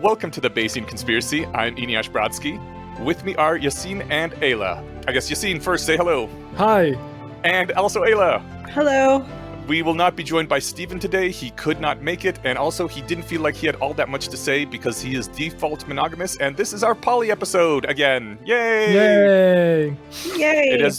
Welcome to the Bayesian Conspiracy. I'm Eneasz Brodsky. With me are Yassine and Aella. I guess Yassine first, say hello. Hi. And also Aella. Hello. We will not be joined by Steven today. He could not make it, and also he didn't feel like he had all that much to say because he is default monogamous, and this is our poly episode again. Yay! Yay! Yay!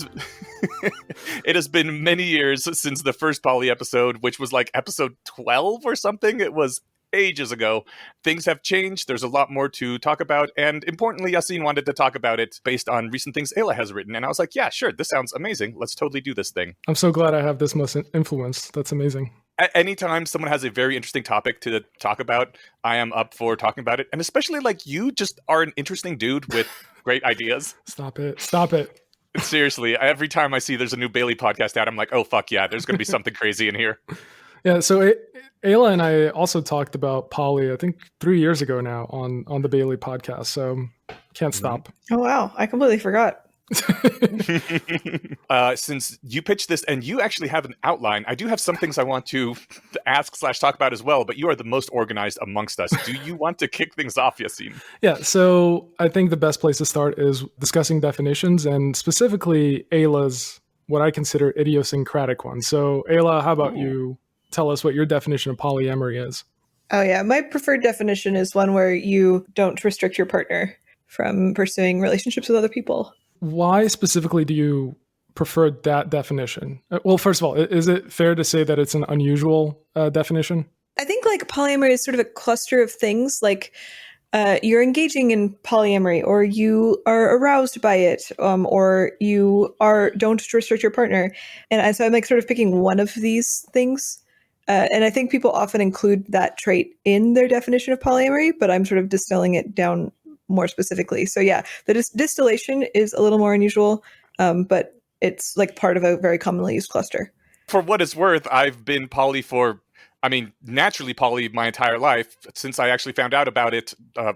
It has been many years since the first poly episode, which was like episode 12 or something. It was ages ago. Things have changed. There's a lot more to talk about. And importantly, Yassine wanted to talk about it based on recent things Aella has written. And I was like, yeah, sure. This sounds amazing. Let's totally do this thing. I'm so glad I have this much influence. That's amazing. Anytime someone has a very interesting topic to talk about, I am up for talking about it. And especially like you just are an interesting dude with great ideas. Stop it. Stop it. Seriously, every time I see there's a new Bailey podcast out, I'm like, oh, fuck yeah, there's going to be something crazy in here. Yeah, so Aella and I also talked about poly, I think 3 years ago now on the Bailey podcast, so can't stop. Oh, wow. I completely forgot. Since you pitched this and you actually have an outline, I do have some things I want to ask/talk about as well, but you are the most organized amongst us. Do you want to kick things off, Yassine? Yeah, so I think the best place to start is discussing definitions and specifically Aella's, what I consider idiosyncratic one. So Aella, how about you tell us what your definition of polyamory is? Oh, yeah. My preferred definition is one where you don't restrict your partner from pursuing relationships with other people. Why specifically do you prefer that definition? Well, first of all, is it fair to say that it's an unusual definition? I think like polyamory is sort of a cluster of things like you're engaging in polyamory or you are aroused by it or you don't restrict your partner. And so I'm like sort of picking one of these things. And I think people often include that trait in their definition of polyamory, but I'm sort of distilling it down more specifically. So yeah, the distillation is a little more unusual, but it's like part of a very commonly used cluster. For what it's worth, I've been poly naturally poly my entire life since I actually found out about it,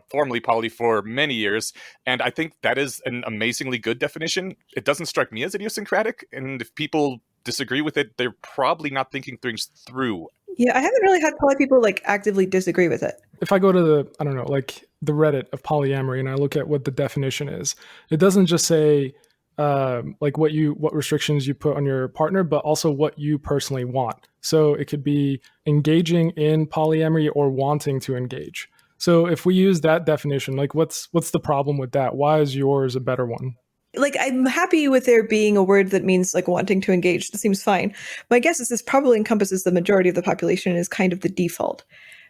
formally poly for many years. And I think that is an amazingly good definition. It doesn't strike me as idiosyncratic. And if people disagree with it, they're probably not thinking things through. Yeah, I haven't really had poly people like actively disagree with it. If I go to the Reddit of polyamory and I look at what the definition is, it doesn't just say like what restrictions you put on your partner, but also what you personally want. So it could be engaging in polyamory or wanting to engage. So if we use that definition, like what's the problem with that? Why is yours a better one? Like, I'm happy with there being a word that means like wanting to engage. That seems fine. My guess is this probably encompasses the majority of the population and is kind of the default.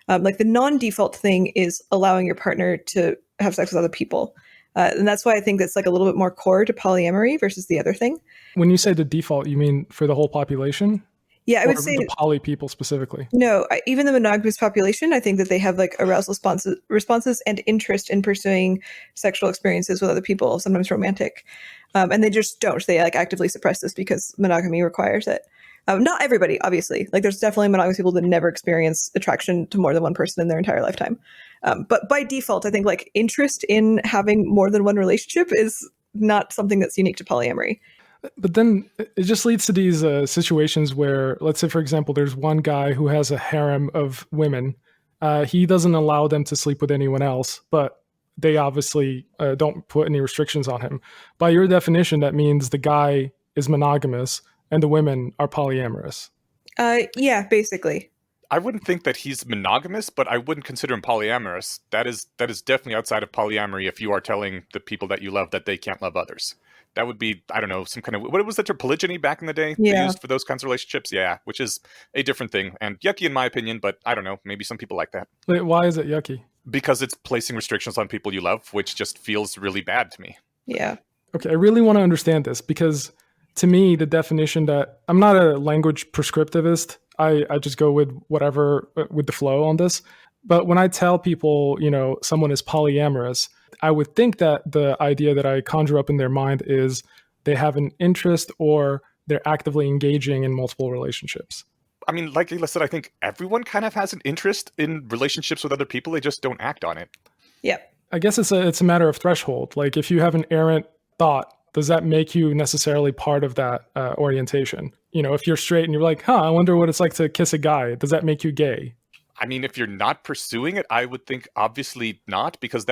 Like the non-default thing is allowing your partner to have sex with other people. And that's why I think that's like a little bit more core to polyamory versus the other thing. When you say the default, you mean for the whole population? Yeah, I would say the poly people specifically. No, even the monogamous population, I think that they have like arousal responses and interest in pursuing sexual experiences with other people, sometimes romantic. And they just don't. They like actively suppress this because monogamy requires it. Not everybody, obviously. Like there's definitely monogamous people that never experience attraction to more than one person in their entire lifetime. But by default, I think like interest in having more than one relationship is not something that's unique to polyamory. But then it just leads to these situations where, let's say, for example, there's one guy who has a harem of women. He doesn't allow them to sleep with anyone else, but they obviously don't put any restrictions on him. By your definition, that means the guy is monogamous and the women are polyamorous. Yeah, basically. I wouldn't think that he's monogamous, but I wouldn't consider him polyamorous. That is definitely outside of polyamory if you are telling the people that you love that they can't love others. That would be, I don't know, some kind of, what was the term, polygyny back in the day? Yeah. They used for those kinds of relationships? Yeah, which is a different thing. And yucky in my opinion, but I don't know, maybe some people like that. Wait, why is it yucky? Because it's placing restrictions on people you love, which just feels really bad to me. Yeah. Okay, I really want to understand this because to me, the definition that, I'm not a language prescriptivist. I just go with whatever, with the flow on this. But when I tell people, someone is polyamorous, I would think that the idea that I conjure up in their mind is they have an interest or they're actively engaging in multiple relationships. I mean, like Aella said, I think everyone kind of has an interest in relationships with other people. They just don't act on it. Yeah. I guess it's a matter of threshold. Like if you have an errant thought, does that make you necessarily part of that orientation? If you're straight and you're like, I wonder what it's like to kiss a guy, does that make you gay? I mean, if you're not pursuing it, I would think obviously not, because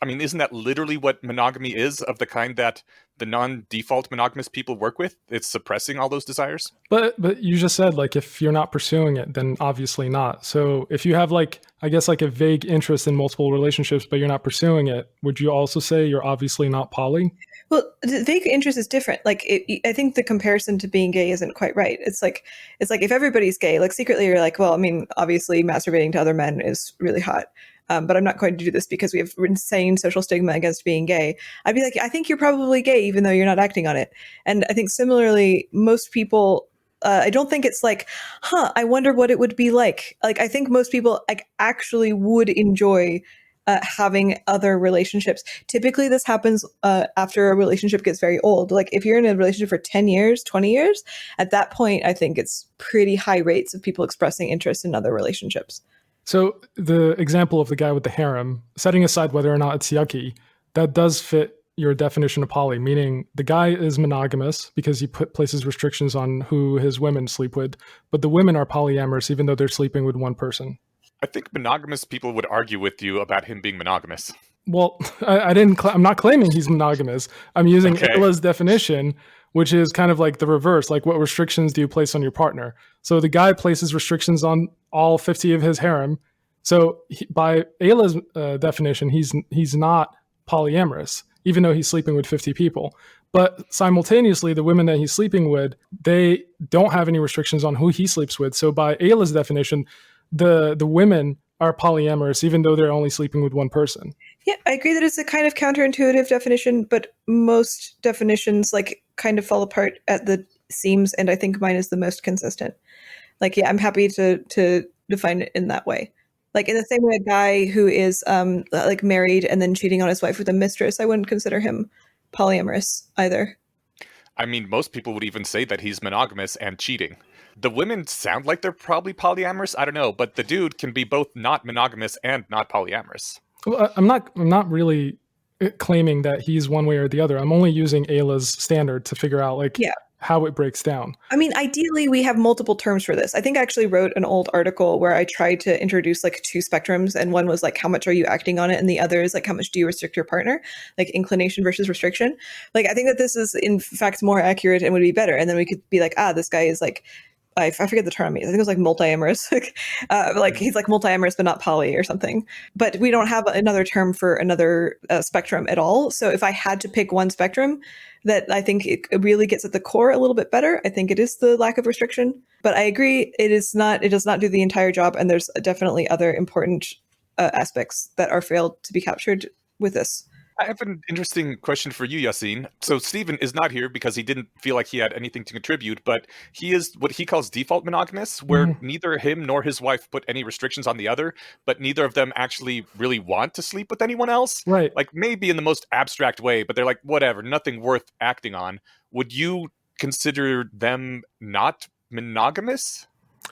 isn't that literally what monogamy is, of the kind that the non-default monogamous people work with? It's suppressing all those desires. But you just said, like, if you're not pursuing it, then obviously not. So if you have, like, I guess, like a vague interest in multiple relationships, but you're not pursuing it, would you also say you're obviously not poly? Well, the vague interest is different. Like, I think the comparison to being gay isn't quite right. It's like if everybody's gay, like secretly you're like, well, I mean, obviously masturbating to other men is really hot. But I'm not going to do this because we have insane social stigma against being gay. I'd be like, I think you're probably gay, even though you're not acting on it. And I think similarly, most people, I don't think it's like, I wonder what it would be like. Like, I think most people like actually would enjoy having other relationships. Typically, this happens after a relationship gets very old. Like, if you're in a relationship for 10 years, 20 years, at that point, I think it's pretty high rates of people expressing interest in other relationships. So the example of the guy with the harem, setting aside whether or not it's yucky, that does fit your definition of poly, meaning the guy is monogamous because he places restrictions on who his women sleep with, but the women are polyamorous even though they're sleeping with one person. I think monogamous people would argue with you about him being monogamous. Well, I'm not claiming he's monogamous. I'm using Ailla's definition, which is kind of like the reverse. Like, what restrictions do you place on your partner? So the guy places restrictions on all 50 of his harem. So by Ailla's definition, he's not polyamorous, even though he's sleeping with 50 people. But simultaneously, the women that he's sleeping with, they don't have any restrictions on who he sleeps with. So by Ailla's definition, the women are polyamorous, even though they're only sleeping with one person. Yeah, I agree that it's a kind of counterintuitive definition, but most definitions like kind of fall apart at the seams, and I think mine is the most consistent. Like, yeah, I'm happy to define it in that way. Like, in the same way, a guy who is like married and then cheating on his wife with a mistress, I wouldn't consider him polyamorous either. I mean, most people would even say that he's monogamous and cheating. The women sound like they're probably polyamorous. I don't know, but the dude can be both not monogamous and not polyamorous. Well, I'm not really claiming that he's one way or the other. I'm only using Ailla's standard to figure out how it breaks down. I mean, ideally, we have multiple terms for this. I think I actually wrote an old article where I tried to introduce like two spectrums, and one was like, how much are you acting on it? And the other is like, how much do you restrict your partner? Like, inclination versus restriction. Like, I think that this is in fact more accurate and would be better. And then we could be like, this guy is like, I forget the term. I think it was like multiamorous. Like, he's like multiamorous, but not poly or something. But we don't have another term for another spectrum at all. So if I had to pick one spectrum that I think it really gets at the core a little bit better, I think it is the lack of restriction. But I agree, it does not do the entire job. And there's definitely other important aspects that are failed to be captured with this. I have an interesting question for you, Yassine. So Stephen is not here because he didn't feel like he had anything to contribute, but he is what he calls default monogamous, where neither him nor his wife put any restrictions on the other, but neither of them actually really want to sleep with anyone else. Right. Like, maybe in the most abstract way, but they're like, whatever, nothing worth acting on. Would you consider them not monogamous?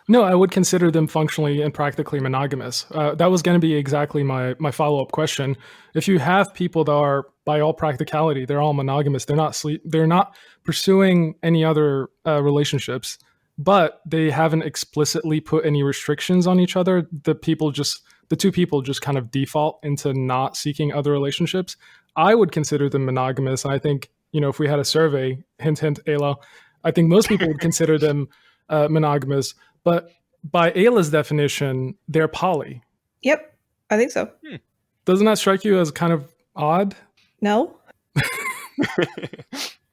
No, I would consider them functionally and practically monogamous. That was going to be exactly my follow-up question. If you have people that are, by all practicality, they're all monogamous, they're not pursuing any other relationships, but they haven't explicitly put any restrictions on each other, the two people just kind of default into not seeking other relationships, I would consider them monogamous. And I think, if we had a survey, hint, hint, Aella, I think most people would consider them monogamous. But by Ailla's definition, they're poly. Yep, I think so. Doesn't that strike you as kind of odd? No.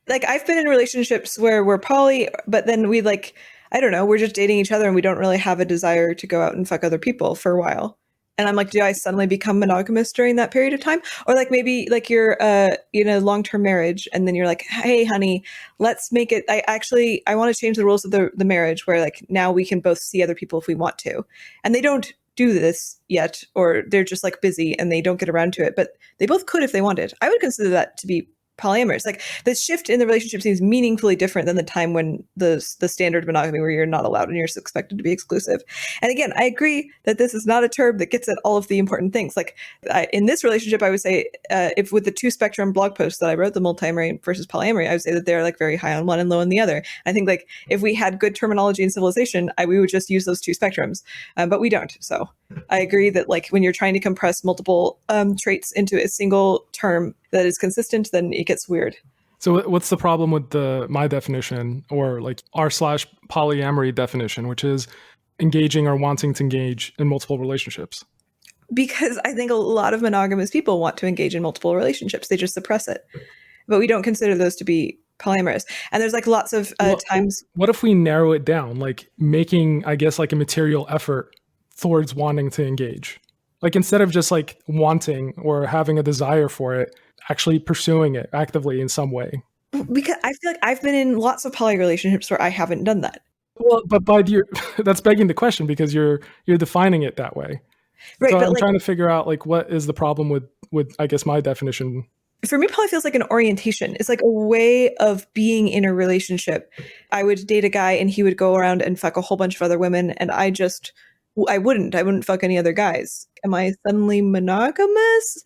Like, I've been in relationships where we're poly, but then we we're just dating each other and we don't really have a desire to go out and fuck other people for a while. And I'm like, do I suddenly become monogamous during that period of time? Or like, maybe like you're in a long-term marriage and then you're like, hey, honey, let's make it, I want to change the rules of the marriage where like now we can both see other people if we want to. And they don't do this yet, or they're just like busy and they don't get around to it, but they both could if they wanted. I would consider that to be polyamorous. Like, the shift in the relationship seems meaningfully different than the time when the standard monogamy where you're not allowed and you're expected to be exclusive. And again, I agree that this is not a term that gets at all of the important things. Like, in this relationship, I would say if with the two spectrum blog posts that I wrote, the multiamory versus polyamory, I would say that they're like very high on one and low on the other. I think like if we had good terminology in civilization, we would just use those two spectrums, but we don't. So I agree that like when you're trying to compress multiple traits into a single term that is consistent, then it gets weird. So what's the problem with my definition, or like r/polyamory definition, which is engaging or wanting to engage in multiple relationships? Because I think a lot of monogamous people want to engage in multiple relationships. They just suppress it. But we don't consider those to be polyamorous. And there's like lots of times. What if we narrow it down, like making, I guess, like a material effort towards wanting to engage? Like instead of just like wanting or having a desire for it, actually pursuing it actively in some way. Because I feel like I've been in lots of poly relationships where I haven't done that. Well, but that's begging the question, because you're defining it that way. Right, so but I'm like, trying to figure out like what is the problem with I guess my definition. For me, poly feels like an orientation. It's like a way of being in a relationship. I would date a guy and he would go around and fuck a whole bunch of other women, and I wouldn't fuck any other guys. Am I suddenly monogamous?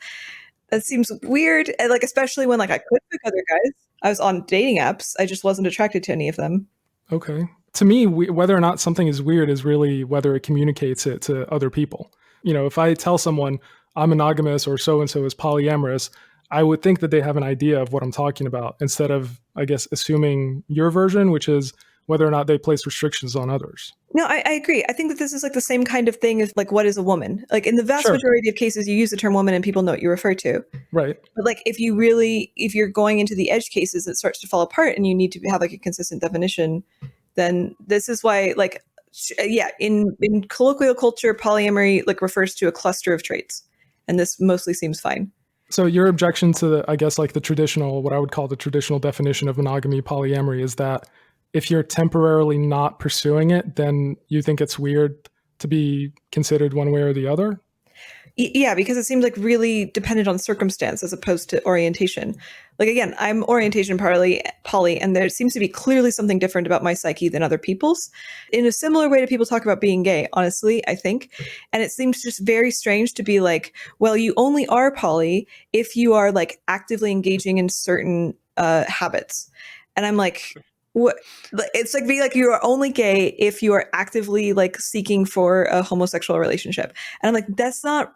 That seems weird. And like, especially when like I could fuck other guys. I was on dating apps. I just wasn't attracted to any of them. Okay. To me, whether or not something is weird is really whether it communicates it to other people. You know, if I tell someone I'm monogamous or so-and-so is polyamorous, I would think that they have an idea of what I'm talking about, instead of, I guess, assuming your version, which is whether or not they place restrictions on others. No, I agree. I think that this is like the same kind of thing as like, what is a woman? Like in the vast majority of cases, you use the term woman and people know what you refer to. Right. But like if you're going into the edge cases, it starts to fall apart and you need to have like a consistent definition. Then this is why, like, in colloquial culture, polyamory like refers to a cluster of traits. And this mostly seems fine. So your objection to I guess like the traditional, what I would call the traditional definition of monogamy, polyamory, is that if you're temporarily not pursuing it, then you think it's weird to be considered one way or the other? Yeah, because it seems like really dependent on circumstance as opposed to orientation. Like again, I'm orientation poly, and there seems to be clearly something different about my psyche than other people's. In a similar way to people talk about being gay, honestly, I think. And it seems just very strange to be like, well, you only are poly if you are like actively engaging in certain habits. And I'm like, what? It's like being like, you are only gay if you are actively like seeking for a homosexual relationship. And I'm like, that's not.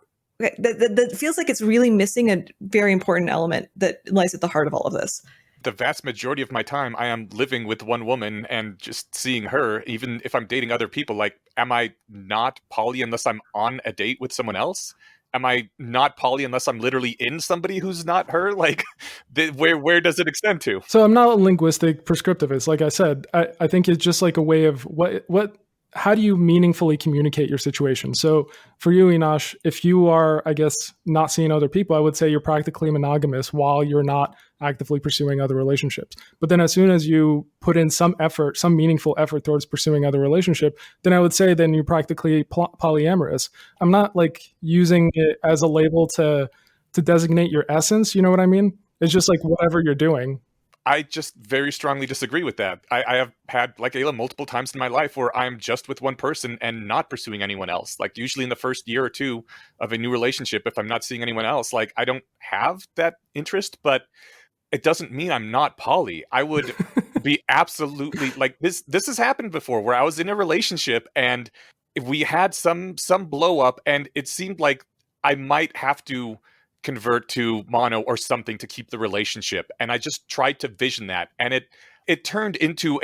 That feels like it's really missing a very important element that lies at the heart of all of this. The vast majority of my time, I am living with one woman and just seeing her. Even if I'm dating other people, like, am I not poly unless I'm on a date with someone else? Am I not poly unless I'm literally in somebody who's not her? Like, where does it extend to? So I'm not a linguistic prescriptivist. Like I said, I think it's just like a way of how do you meaningfully communicate your situation? So for you, Enosh, if you are, I guess, not seeing other people, I would say you're practically monogamous while you're not actively pursuing other relationships. But then as soon as you put in some effort, some meaningful effort towards pursuing other relationship, then I would say then you're practically polyamorous. I'm not like using it as a label to designate your essence. You know what I mean? It's just like whatever you're doing. I just very strongly disagree with that. I have had, like Aella, multiple times in my life where I'm just with one person and not pursuing anyone else. Like usually in the first year or two of a new relationship, if I'm not seeing anyone else, like I don't have that interest, but it doesn't mean I'm not poly. I would be absolutely like this has happened before where I was in a relationship and we had some blow up and it seemed like I might have to convert to mono or something to keep the relationship. And I just tried to vision that. And it turned into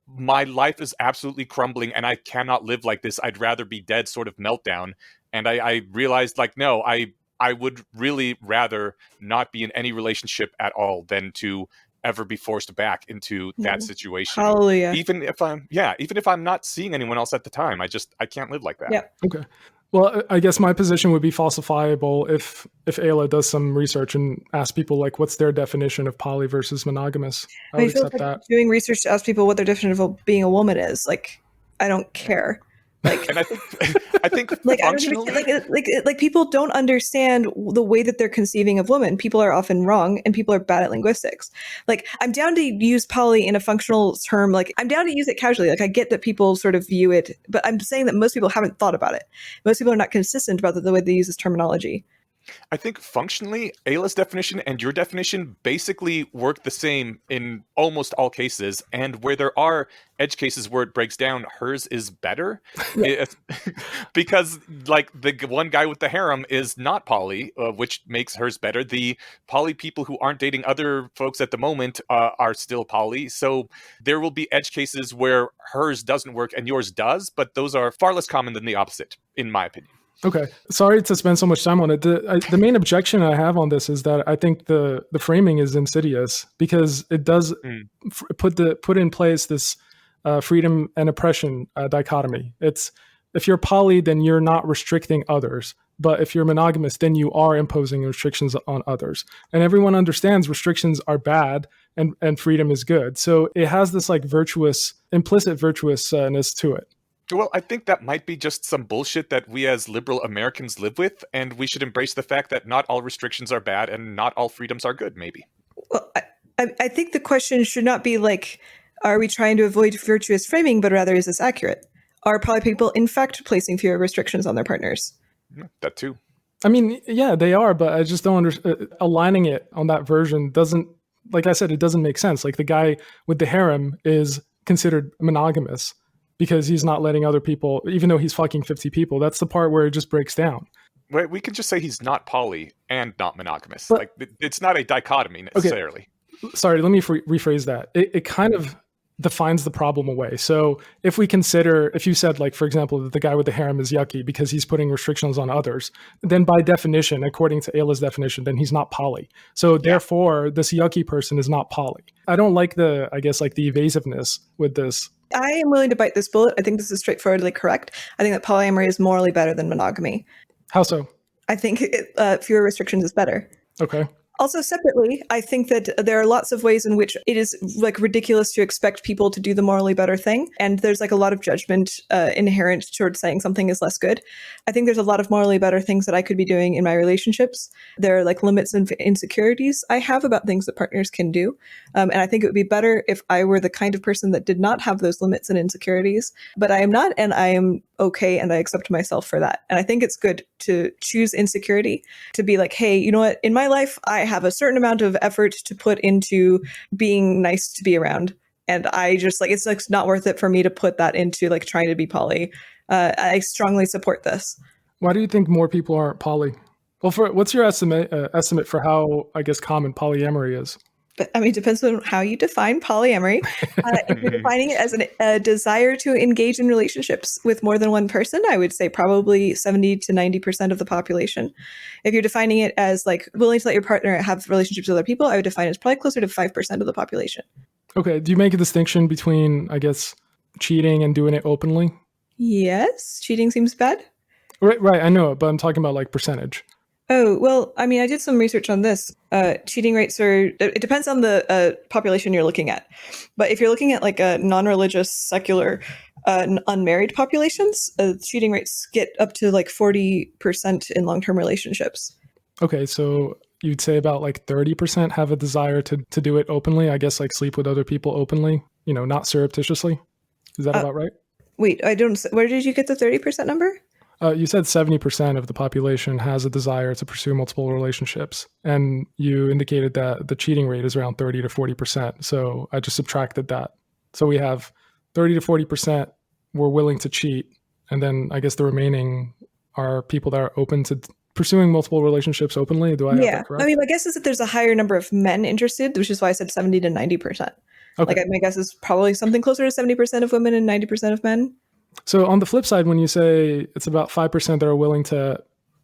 my life is absolutely crumbling and I cannot live like this. I'd rather be dead sort of meltdown. And I realized like, no, I would really rather not be in any relationship at all than to ever be forced back into that situation. Hallelujah. Even if I'm not seeing anyone else at the time, I can't live like that. Yeah. Okay. Well, I guess my position would be falsifiable if Aella does some research and asks people like, what's their definition of poly versus monogamous? I would accept that. Doing research to ask people what their definition of being a woman is, like, I don't care. Like, and I think like functionally, like people don't understand the way that they're conceiving of women. People are often wrong, and people are bad at linguistics. Like, I'm down to use poly in a functional term. Like, I'm down to use it casually. Like, I get that people sort of view it, but I'm saying that most people haven't thought about it. Most people are not consistent about the way they use this terminology. I think functionally, Ayla's definition and your definition basically work the same in almost all cases. And where there are edge cases where it breaks down, hers is better. Because, like, the one guy with the harem is not poly, which makes hers better. The poly people who aren't dating other folks at the moment are still poly. So there will be edge cases where hers doesn't work and yours does, but those are far less common than the opposite, in my opinion. Okay. Sorry to spend so much time on it. The main objection I have on this is that I think the framing is insidious because it does put in place this freedom and oppression dichotomy. It's if you're poly, then you're not restricting others. But if you're monogamous, then you are imposing restrictions on others. And everyone understands restrictions are bad and freedom is good. So it has this like implicit virtuousness to it. Well, I think that might be just some bullshit that we as liberal Americans live with, and we should embrace the fact that not all restrictions are bad and not all freedoms are good, maybe. Well, I think the question should not be like, are we trying to avoid virtuous framing, but rather, is this accurate? Are poly people, in fact, placing fewer restrictions on their partners? That too. I mean, yeah, they are, but I just don't understand. Aligning it on that version doesn't, like I said, it doesn't make sense. Like the guy with the harem is considered monogamous because he's not letting other people, even though he's fucking 50 people. That's the part where it just breaks down. Well, we could just say he's not poly and not monogamous. But, like it's not a dichotomy necessarily. Okay. Sorry, let me rephrase that. It kind of defines the problem away. So if you said, like, for example, that the guy with the harem is yucky because he's putting restrictions on others, then by definition, according to Ayla's definition, then he's not poly. So therefore, this yucky person is not poly. I don't like the evasiveness with this. I am willing to bite this bullet. I think this is straightforwardly correct. I think that polyamory is morally better than monogamy. How so? I think fewer restrictions is better. Okay. Also, separately, I think that there are lots of ways in which it is like ridiculous to expect people to do the morally better thing. And there's like a lot of judgment inherent towards saying something is less good. I think there's a lot of morally better things that I could be doing in my relationships. There are like limits and insecurities I have about things that partners can do. And I think it would be better if I were the kind of person that did not have those limits and insecurities. But I am not, and I am okay, and I accept myself for that. And I think it's good to choose insecurity, to be like, hey, you know what? In my life, I have a certain amount of effort to put into being nice to be around. And I just like, it's like not worth it for me to put that into like trying to be poly. I strongly support this. Why do you think more people aren't poly? Well, what's your estimate for how, I guess, common polyamory is? But I mean, it depends on how you define polyamory. If you're defining it as a desire to engage in relationships with more than one person, I would say probably 70 to 90% of the population. If you're defining it as like willing to let your partner have relationships with other people, I would define it as probably closer to 5% of the population. Okay. Do you make a distinction between, I guess, cheating and doing it openly? Yes. Cheating seems bad. Right. I know it, but I'm talking about like percentage. Oh, well, I mean, I did some research on this. Cheating rates it depends on the population you're looking at. But if you're looking at like a non-religious, secular, unmarried populations, cheating rates get up to like 40% in long-term relationships. Okay, so you'd say about like 30% have a desire to do it openly, I guess, like sleep with other people openly, not surreptitiously. Is that about right? Wait, where did you get the 30% number? You said 70% of the population has a desire to pursue multiple relationships, and you indicated that the cheating rate is around 30 to 40%. So I just subtracted that. So we have 30 to 40% were willing to cheat, and then I guess the remaining are people that are open to pursuing multiple relationships openly. Do I have that correct? I mean, my guess is that there's a higher number of men interested, which is why I said 70 to 90%. Okay. Like my guess is probably something closer to 70% of women and 90% of men. So on the flip side, when you say it's about 5% that are willing to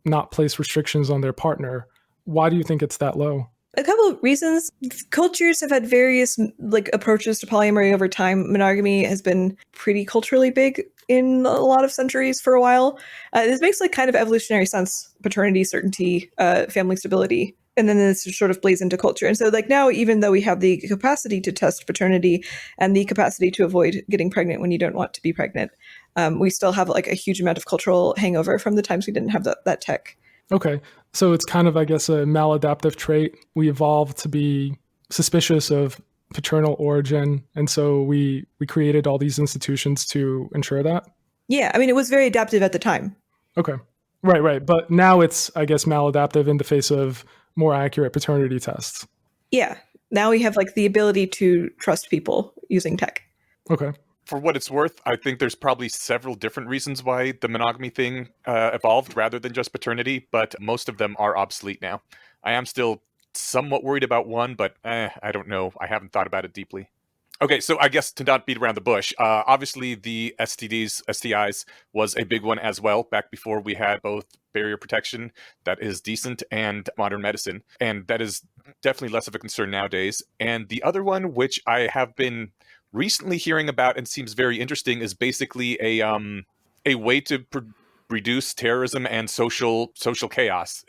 not place restrictions on their partner, why do you think it's that low? A couple of reasons. Cultures have had various like approaches to polyamory over time. Monogamy has been pretty culturally big in a lot of centuries for a while. This makes like kind of evolutionary sense: paternity, certainty, family stability. And then this sort of plays into culture. And so like now, even though we have the capacity to test paternity and the capacity to avoid getting pregnant when you don't want to be pregnant, we still have like a huge amount of cultural hangover from the times we didn't have that tech. Okay. So it's kind of, I guess, a maladaptive trait. We evolved to be suspicious of paternal origin. And so we created all these institutions to ensure that. Yeah. I mean, it was very adaptive at the time. Okay. Right. But now it's, I guess, maladaptive in the face of more accurate paternity tests. Yeah. Now we have like the ability to trust people using tech. Okay. For what it's worth, I think there's probably several different reasons why the monogamy thing evolved rather than just paternity, but most of them are obsolete now. I am still somewhat worried about one, but I don't know. I haven't thought about it deeply. Okay, so I guess to not beat around the bush, obviously the STDs, STIs was a big one as well back before we had both barrier protection that is decent and modern medicine. And that is definitely less of a concern nowadays. And the other one, which I have been recently hearing about and seems very interesting, is basically a way to reduce terrorism and social chaos.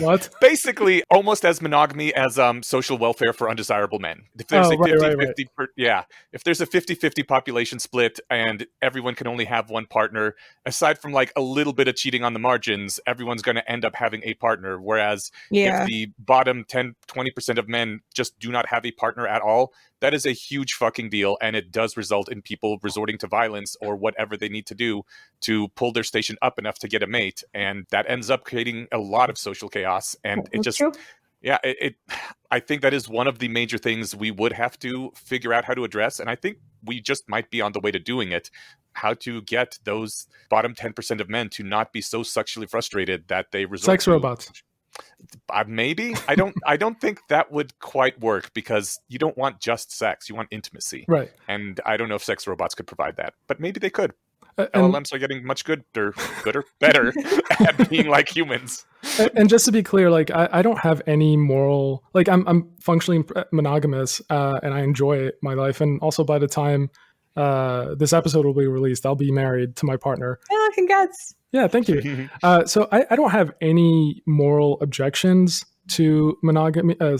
What? Basically, almost as monogamy as social welfare for undesirable men. If there's a 50-50, if there's a 50-50 population split and everyone can only have one partner, aside from like a little bit of cheating on the margins, everyone's going to end up having a partner. Whereas if the bottom 10-20% of men just do not have a partner at all, that is a huge fucking deal, and it does result in people resorting to violence or whatever they need to do to pull their station up enough to get a mate, and that ends up creating a lot of social chaos. And it just, yeah, I think that is one of the major things we would have to figure out how to address, and I think we just might be on the way to doing it. How to get those bottom 10% of men to not be so sexually frustrated that they resort sex to robots. Maybe. I don't think that would quite work, because you don't want just sex, you want intimacy, right? And I don't know if sex robots could provide that, but maybe they could. LLMs are getting much better at being like humans. And just to be clear, like I don't have any moral, like I'm functionally monogamous, and I enjoy my life. And also, by the time this episode will be released, I'll be married to my partner. Oh, congrats! Yeah, thank you. So I don't have any moral objections to monogamy. To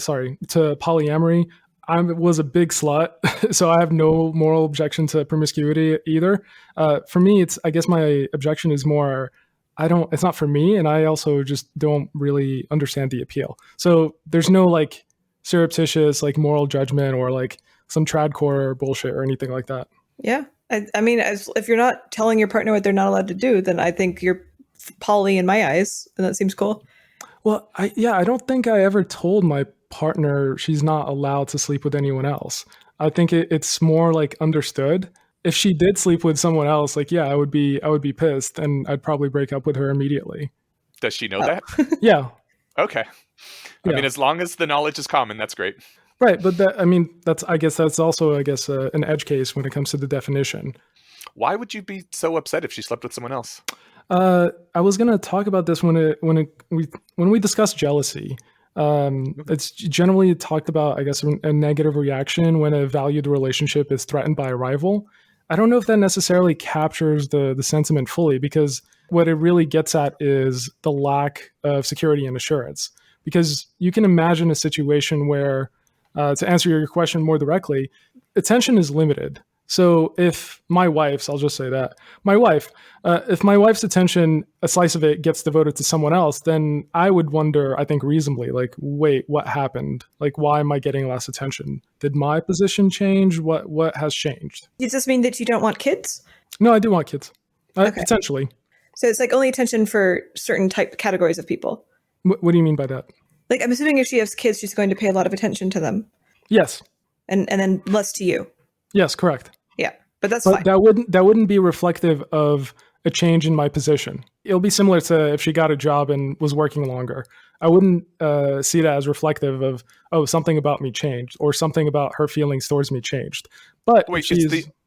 polyamory. I was a big slut, so I have no moral objection to promiscuity either. For me, I guess my objection is more, it's not for me, and I also just don't really understand the appeal. So there's no like surreptitious like moral judgment or like some tradcore bullshit or anything like that. Yeah. I mean, if you're not telling your partner what they're not allowed to do, then I think you're poly in my eyes, and that seems cool. Well, I don't think I ever told my partner she's not allowed to sleep with anyone else. I think it's more like understood. If she did sleep with someone else, like, yeah, I would be pissed, and I'd probably break up with her immediately. Does she know that? Yeah. Okay. I mean, as long as the knowledge is common, that's great. Right, but that's also an edge case when it comes to the definition. Why would you be so upset if she slept with someone else? I was going to talk about this when we discuss jealousy. It's generally talked about, I guess, a negative reaction when a valued relationship is threatened by a rival. I don't know if that necessarily captures the sentiment fully, because what it really gets at is the lack of security and assurance. Because you can imagine a situation where, to answer your question more directly, attention is limited. So if my wife's, I'll just say that, if my wife's attention, a slice of it gets devoted to someone else, then I would wonder, I think reasonably, like, wait, what happened? Like, why am I getting less attention? Did my position change? What has changed? Does this mean that you don't want kids? No, I do want kids. Okay. Potentially. So it's like only attention for certain categories of people. What do you mean by that? Like, I'm assuming if she has kids, she's going to pay a lot of attention to them. Yes. And then less to you. Yes, correct. Yeah, but that's fine. That wouldn't be reflective of a change in my position. It'll be similar to if she got a job and was working longer. I wouldn't see that as reflective of, something about me changed or something about her feelings towards me changed. But wait,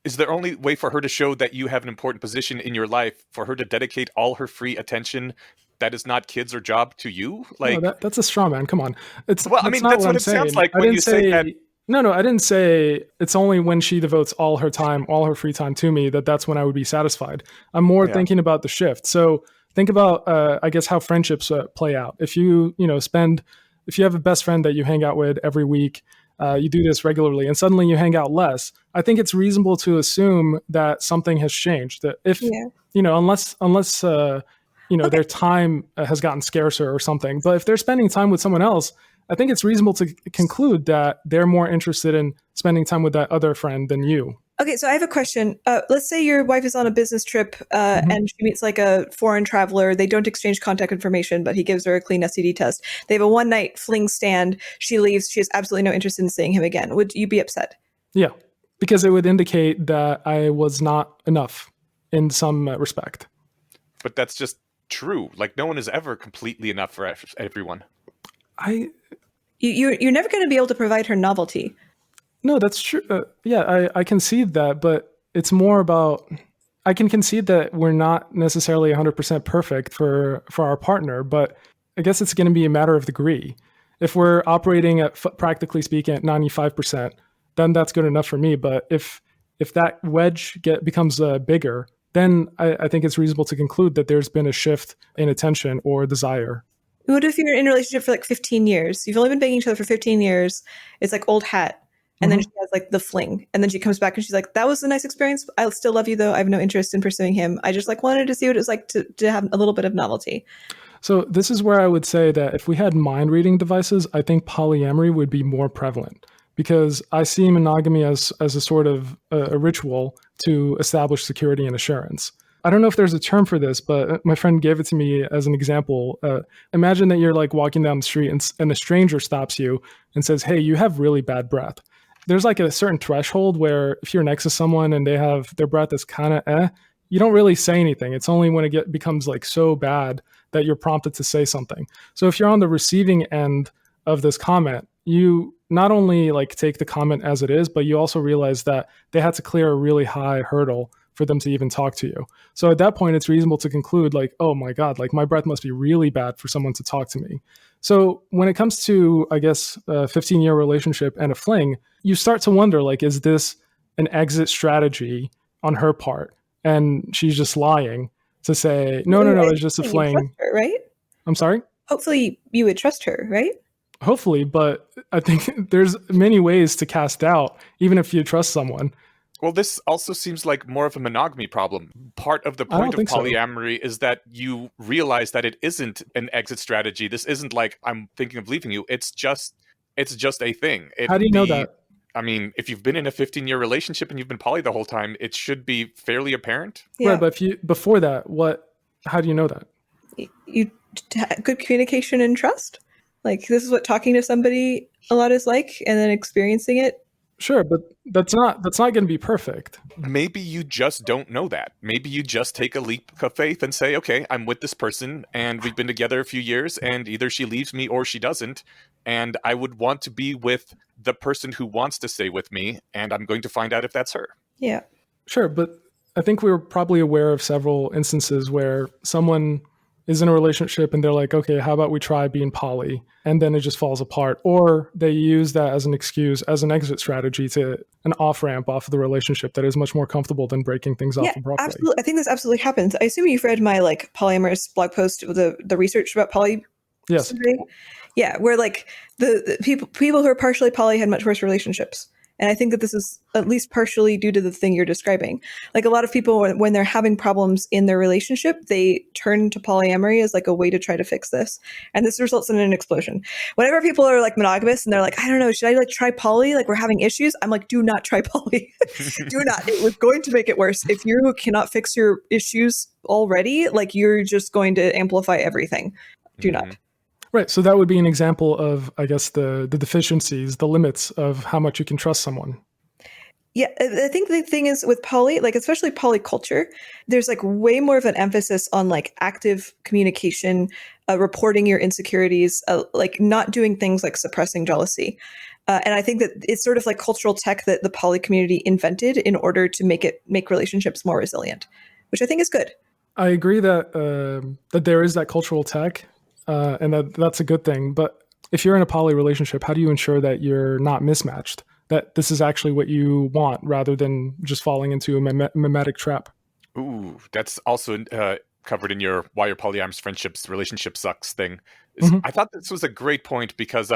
is there only way for her to show that you have an important position in your life for her to dedicate all her free attention that is not kids or job to you? Like, no, that's a straw man. Come on. That's what it sounds like when you say that. No, I didn't say it's only when she devotes all her time, all her free time to me, that's when I would be satisfied. I'm more thinking about the shift. So think about, I guess, how friendships play out. If you have a best friend that you hang out with every week, you do this regularly, and suddenly you hang out less, I think it's reasonable to assume that something has changed. That if, unless their time has gotten scarcer or something, but if they're spending time with someone else, I think it's reasonable to conclude that they're more interested in spending time with that other friend than you. Okay, so I have a question. Let's say your wife is on a business trip Mhm. and she meets like a foreign traveler. They don't exchange contact information, but he gives her a clean STD test. They have a one night fling stand. She leaves. She has absolutely no interest in seeing him again. Would you be upset? Yeah, because it would indicate that I was not enough in some respect. But that's just true. Like, no one is ever completely enough for everyone. I You're never going to be able to provide her novelty. No, that's true. Yeah, I concede that, but it's more about I can concede that we're not necessarily 100% perfect for our partner, but I guess it's going to be a matter of degree. If we're operating at practically speaking at 95%, then that's good enough for me. But if that wedge becomes bigger, then I think it's reasonable to conclude that there's been a shift in attention or desire. What if you're in a relationship for like 15 years? You've only been banging each other for 15 years. It's like old hat. And then Mhm. she has like the fling. And then she comes back and she's like, that was a nice experience. I still love you though. I have no interest in pursuing him. I just like wanted to see what it was like to have a little bit of novelty. So this is where I would say that if we had mind reading devices, I think polyamory would be more prevalent because I see monogamy as a sort of a ritual to establish security and assurance. I don't know if there's a term for this, but my friend gave it to me as an example. Imagine that you're like walking down the street and a stranger stops you and says, "Hey, you have really bad breath." There's like a certain threshold where if you're next to someone and they have their breath is kind of you don't really say anything. It's only when it becomes like so bad that you're prompted to say something. So if you're on the receiving end of this comment, you not only like take the comment as it is, but you also realize that they had to clear a really high hurdle for them to even talk to you. So at that point, it's reasonable to conclude like, oh my God, like my breath must be really bad for someone to talk to me. So when it comes to, I guess, a 15-year relationship and a fling, you start to wonder, like, is this an exit strategy on her part? And she's just lying to say, no, no, no, it's just a You trust fling. her, right? I'm sorry? Hopefully you would trust her, right? Hopefully, but I think there's many ways to cast doubt, even if you trust someone. Well, this also seems like more of a monogamy problem. Part of the I point don't of think so. polyamory is that you realize that it isn't an exit strategy. This isn't like I'm thinking of leaving you. It's just a thing. How do you know that? I mean, if you've been in a 15-year relationship and you've been poly the whole time, it should be fairly apparent. Right, but if you before that, how do you know that? You good communication and trust. Like this is what talking to somebody a lot is like, and then experiencing it. Sure, but that's not going to be perfect. Maybe you just don't know that. Maybe you just take a leap of faith and say, okay, I'm with this person and we've been together a few years and either she leaves me or she doesn't. And I would want to be with the person who wants to stay with me. And I'm going to find out if that's her. Yeah. Sure, but I think we were probably aware of several instances where someone is in a relationship and they're like, okay, how about we try being poly? And then it just falls apart. Or they use that as an excuse, as an exit strategy to an off ramp off of the relationship that is much more comfortable than breaking things off abruptly. Absolutely. I think this absolutely happens. I assume you've read my like polyamorous blog post with the research about poly. Yes. Survey. Yeah, where like the people who are partially poly had much worse relationships. And I think that this is at least partially due to the thing you're describing. Like a lot of people, when they're having problems in their relationship, they turn to polyamory as like a way to try to fix this. And this results in an explosion. Whenever people are like monogamous and they're like, I don't know, should I like try poly? Like we're having issues. I'm like, do not try poly. Do not. It was going to make it worse. If you cannot fix your issues already, like you're just going to amplify everything. Do not. Right. So that would be an example of, I guess, the deficiencies, the limits of how much you can trust someone. Yeah, I think the thing is with poly, like especially polyculture, there's like way more of an emphasis on like active communication, reporting your insecurities, like not doing things like suppressing jealousy. And I think that it's sort of like cultural tech that the poly community invented in order to make relationships more resilient, which I think is good. I agree that that there is that cultural tech. And that's a good thing. But if you're in a poly relationship, how do you ensure that you're not mismatched? That this is actually what you want rather than just falling into a mimetic trap? Ooh, that's also covered in your why your polyamorous friendships relationship sucks thing. I thought this was a great point because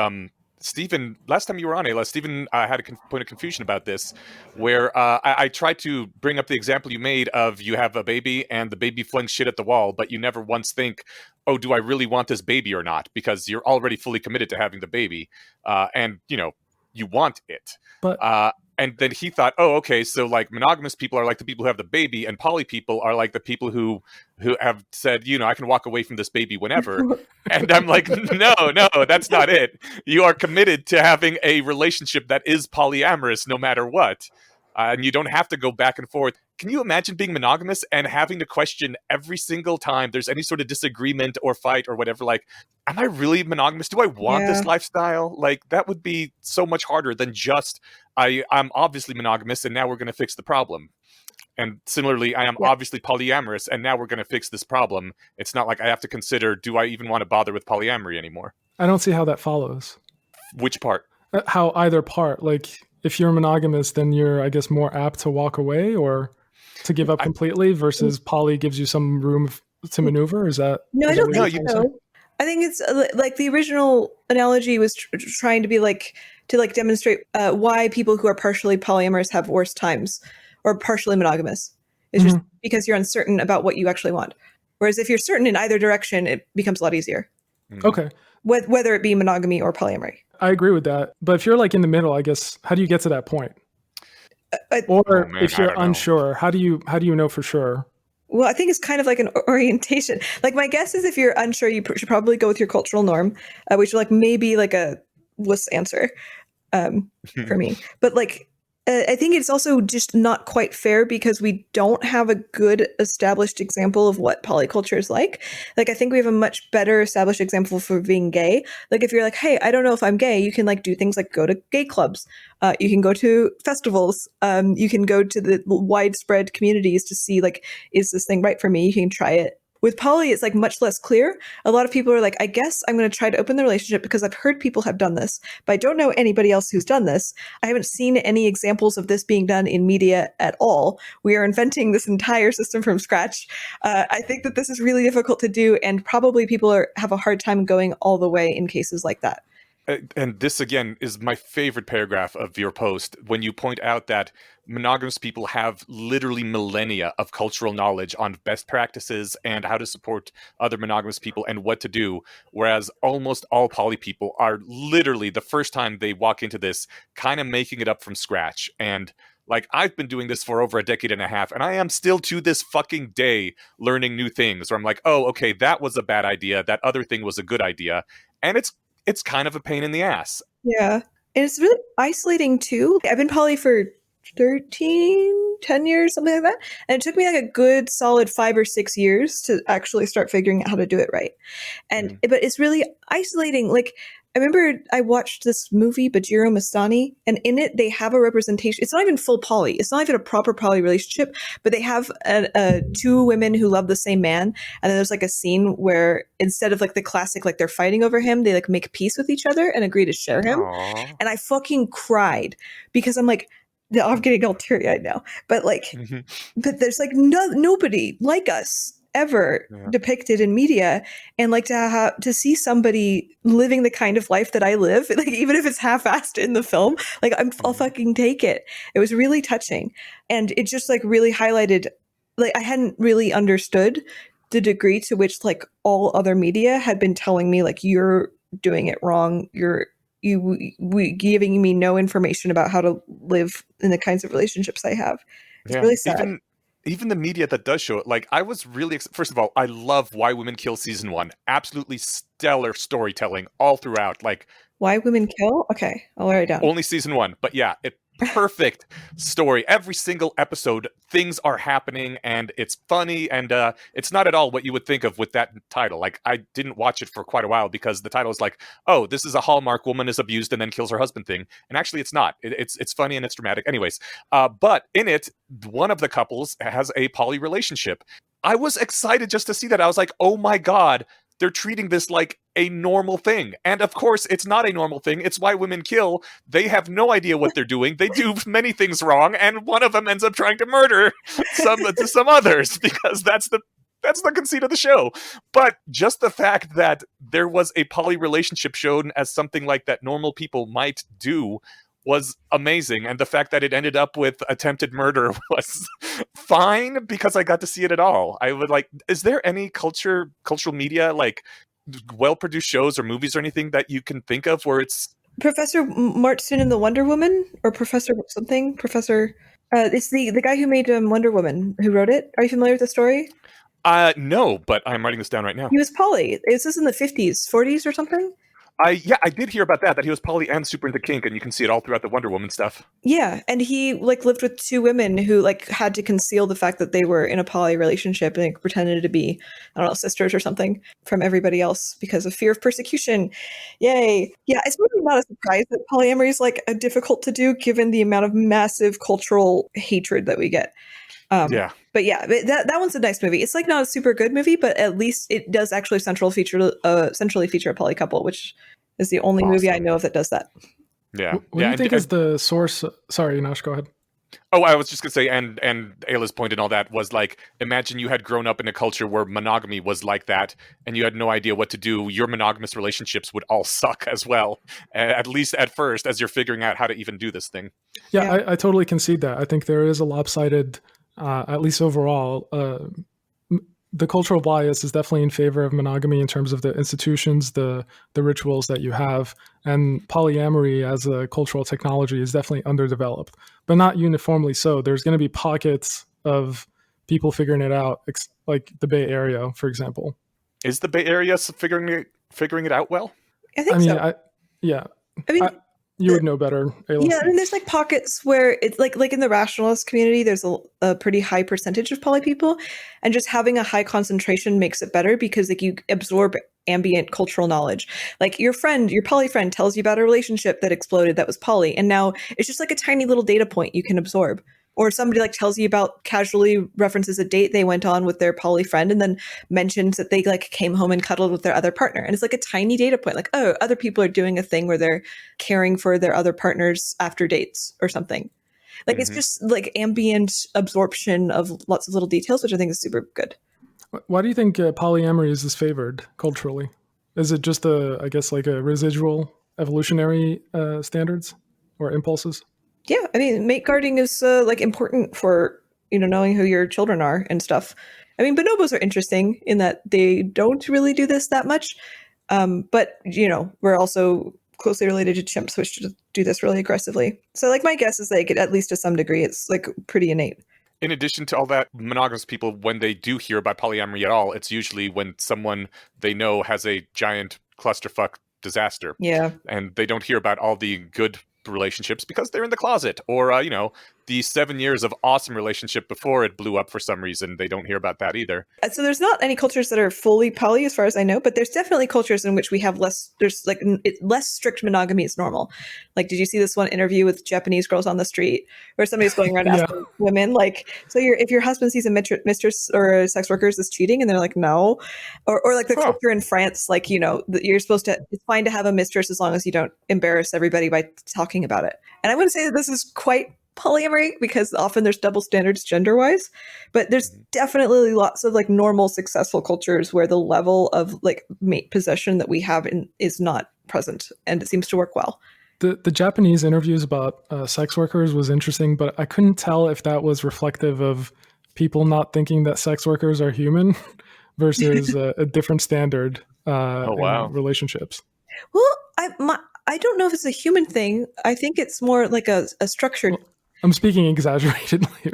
Stephen, last time you were on, Aella, Stephen had a point of confusion about this, where I tried to bring up the example you made of you have a baby and the baby flings shit at the wall, but you never once think, oh, do I really want this baby or not? Because you're already fully committed to having the baby, and you know you want it. But And then he thought, oh, okay, so like monogamous people are like the people who have the baby, and poly people are like the people who have said, I can walk away from this baby whenever. And I'm like, no, that's not it. You are committed to having a relationship that is polyamorous no matter what. And you don't have to go back and forth. Can you imagine being monogamous and having to question every single time there's any sort of disagreement or fight or whatever, like, am I really monogamous? Do I want this lifestyle? Like, that would be so much harder than just, I'm obviously monogamous and now we're going to fix the problem. And similarly, I am obviously polyamorous and now we're going to fix this problem. It's not like I have to consider, do I even want to bother with polyamory anymore? I don't see how that follows. Which part? How either part, like if you're monogamous, then you're, I guess, more apt to walk away or to give up completely versus poly gives you some room to maneuver. Is that? No, I don't think so. I think it's like the original analogy was trying to be like, to like demonstrate why people who are partially polyamorous have worse times or partially monogamous. It's just because you're uncertain about what you actually want. Whereas if you're certain in either direction, it becomes a lot easier. Okay. Whether it be monogamy or polyamory. I agree with that. But if you're like in the middle, I guess, how do you get to that point? If you're unsure, how do you know for sure? Well, I think it's kind of like an orientation. Like my guess is if you're unsure, you should probably go with your cultural norm, which like maybe like a wuss answer for me. But like I think it's also just not quite fair because we don't have a good established example of what polyculture is like. Like, I think we have a much better established example for being gay. Like, if you're like, hey, I don't know if I'm gay, you can like do things like go to gay clubs. You can go to festivals. You can go to the widespread communities to see like, is this thing right for me? You can try it. With poly, it's like much less clear. A lot of people are like, I guess I'm going to try to open the relationship because I've heard people have done this, but I don't know anybody else who's done this. I haven't seen any examples of this being done in media at all. We are inventing this entire system from scratch. I think that this is really difficult to do, and probably people have a hard time going all the way in cases like that. And this, again, is my favorite paragraph of your post, when you point out that monogamous people have literally millennia of cultural knowledge on best practices and how to support other monogamous people and what to do, whereas almost all poly people are literally, the first time they walk into this, kind of making it up from scratch. And like, I've been doing this for over a decade and a half, and I am still to this fucking day learning new things where I'm like, oh, okay, that was a bad idea. That other thing was a good idea. And it's kind of a pain in the ass. Yeah. And it's really isolating too. I've been poly for 10 years, something like that. And it took me like a good solid 5 or 6 years to actually start figuring out how to do it right. And but it's really isolating. Like, I remember I watched this movie, Bajiro Mastani, and in it they have a representation. It's not even full poly. It's not even a proper poly relationship, but they have two women who love the same man. And then there's like a scene where instead of like the classic, like they're fighting over him, they like make peace with each other and agree to share him. Aww. And I fucking cried because I'm like, I'm getting all teary-eyed now, but like, but there's like nobody like us ever depicted in media, and like to see somebody living the kind of life that I live, like even if it's half-assed in the film, like I'll fucking take it. It was really touching, and it just like really highlighted, like I hadn't really understood the degree to which like all other media had been telling me like, you're doing it wrong, we giving me no information about how to live in the kinds of relationships I have. It's really sad. Even the media that does show it, like, I was really first of all, I love Why Women Kill season 1. Absolutely stellar storytelling all throughout. Like, Why Women Kill? Okay, I'll write it down. Only season 1, but yeah, perfect story. Every single episode, things are happening, and it's funny, and it's not at all what you would think of with that title. Like, I didn't watch it for quite a while because the title is like, oh, this is a Hallmark woman is abused and then kills her husband thing, and actually it's not. It's funny and it's dramatic. Anyways, but in it, one of the couples has a poly relationship. I was excited just to see that. I was like, oh my god, they're treating this like a normal thing. And of course, it's not a normal thing. It's Why Women Kill. They have no idea what they're doing. They do many things wrong, and one of them ends up trying to murder some others, because that's the conceit of the show. But just the fact that there was a poly relationship shown as something like that normal people might do was amazing. And the fact that it ended up with attempted murder was fine, because I got to see it at all. I would like, is there any cultural media, like well-produced shows or movies or anything that you can think of where it's Professor Marston and the Wonder Woman, or Professor something. Professor. It's the guy who made Wonder Woman who wrote it. Are you familiar with the story? No, but I'm writing this down right now. He was poly. Is this in the 50s, 40s, or something? I did hear about that he was poly and super into kink, and you can see it all throughout the Wonder Woman stuff. Yeah, and he like lived with two women who like had to conceal the fact that they were in a poly relationship and like, pretended to be, I don't know, sisters or something from everybody else because of fear of persecution. Yay. Yeah, it's really not a surprise that polyamory is like difficult to do given the amount of massive cultural hatred that we get. Yeah. But yeah, that one's a nice movie. It's like not a super good movie, but at least it does actually centrally feature a poly couple, which is the only movie I know of that does that. Yeah. What do you think is the source? Sorry, Inosh, go ahead. Oh, I was just gonna say, and Ayla's point and all that was like, imagine you had grown up in a culture where monogamy was like that, and you had no idea what to do. Your monogamous relationships would all suck as well, at least at first, as you're figuring out how to even do this thing. Yeah. I totally concede that. I think there is a lopsided, at least overall, the cultural bias is definitely in favor of monogamy in terms of the institutions, the rituals that you have, and polyamory as a cultural technology is definitely underdeveloped, but not uniformly so. There's going to be pockets of people figuring it out, like the Bay Area, for example. Is the Bay Area figuring it out well? I think so. You would know better, Ayla. Yeah, I mean, there's like pockets where it's like in the rationalist community, there's a pretty high percentage of poly people, and just having a high concentration makes it better because like you absorb ambient cultural knowledge. Like your poly friend tells you about a relationship that exploded that was poly, and now it's just like a tiny little data point you can absorb. Or somebody like tells you about, casually references a date they went on with their poly friend and then mentions that they like came home and cuddled with their other partner. And it's like a tiny data point, like, oh, other people are doing a thing where they're caring for their other partners after dates or something. Like it's just like ambient absorption of lots of little details, which I think is super good. Why do you think polyamory is disfavored culturally? Is it just I guess like a residual evolutionary standards or impulses? Yeah, I mean, mate guarding is like important for knowing who your children are and stuff. I mean, bonobos are interesting in that they don't really do this that much, but we're also closely related to chimps, which do this really aggressively. So, like, my guess is like at least to some degree, it's like pretty innate. In addition to all that, monogamous people, when they do hear about polyamory at all, it's usually when someone they know has a giant clusterfuck disaster. Yeah, and they don't hear about all the good relationships because they're in the closet, or the 7 years of awesome relationship before it blew up for some reason. They don't hear about that either. So there's not any cultures that are fully poly as far as I know, but there's definitely cultures in which we have less strict monogamy is normal. Like, did you see this one interview with Japanese girls on the street where somebody's going around asking women, like, so if your husband sees a mistress or a sex worker, is this cheating? And they're like, no. Or like the culture in France, like, you're supposed to, it's fine to have a mistress as long as you don't embarrass everybody by talking about it. And I wouldn't say that this is quite polyamory because often there's double standards gender wise, but there's definitely lots of like normal successful cultures where the level of like mate possession that we have is not present, and it seems to work well. The Japanese interviews about sex workers was interesting, but I couldn't tell if that was reflective of people not thinking that sex workers are human versus a different standard in relationships. Well, I don't know if it's a human thing. I think it's more like a structured. I'm speaking exaggeratedly,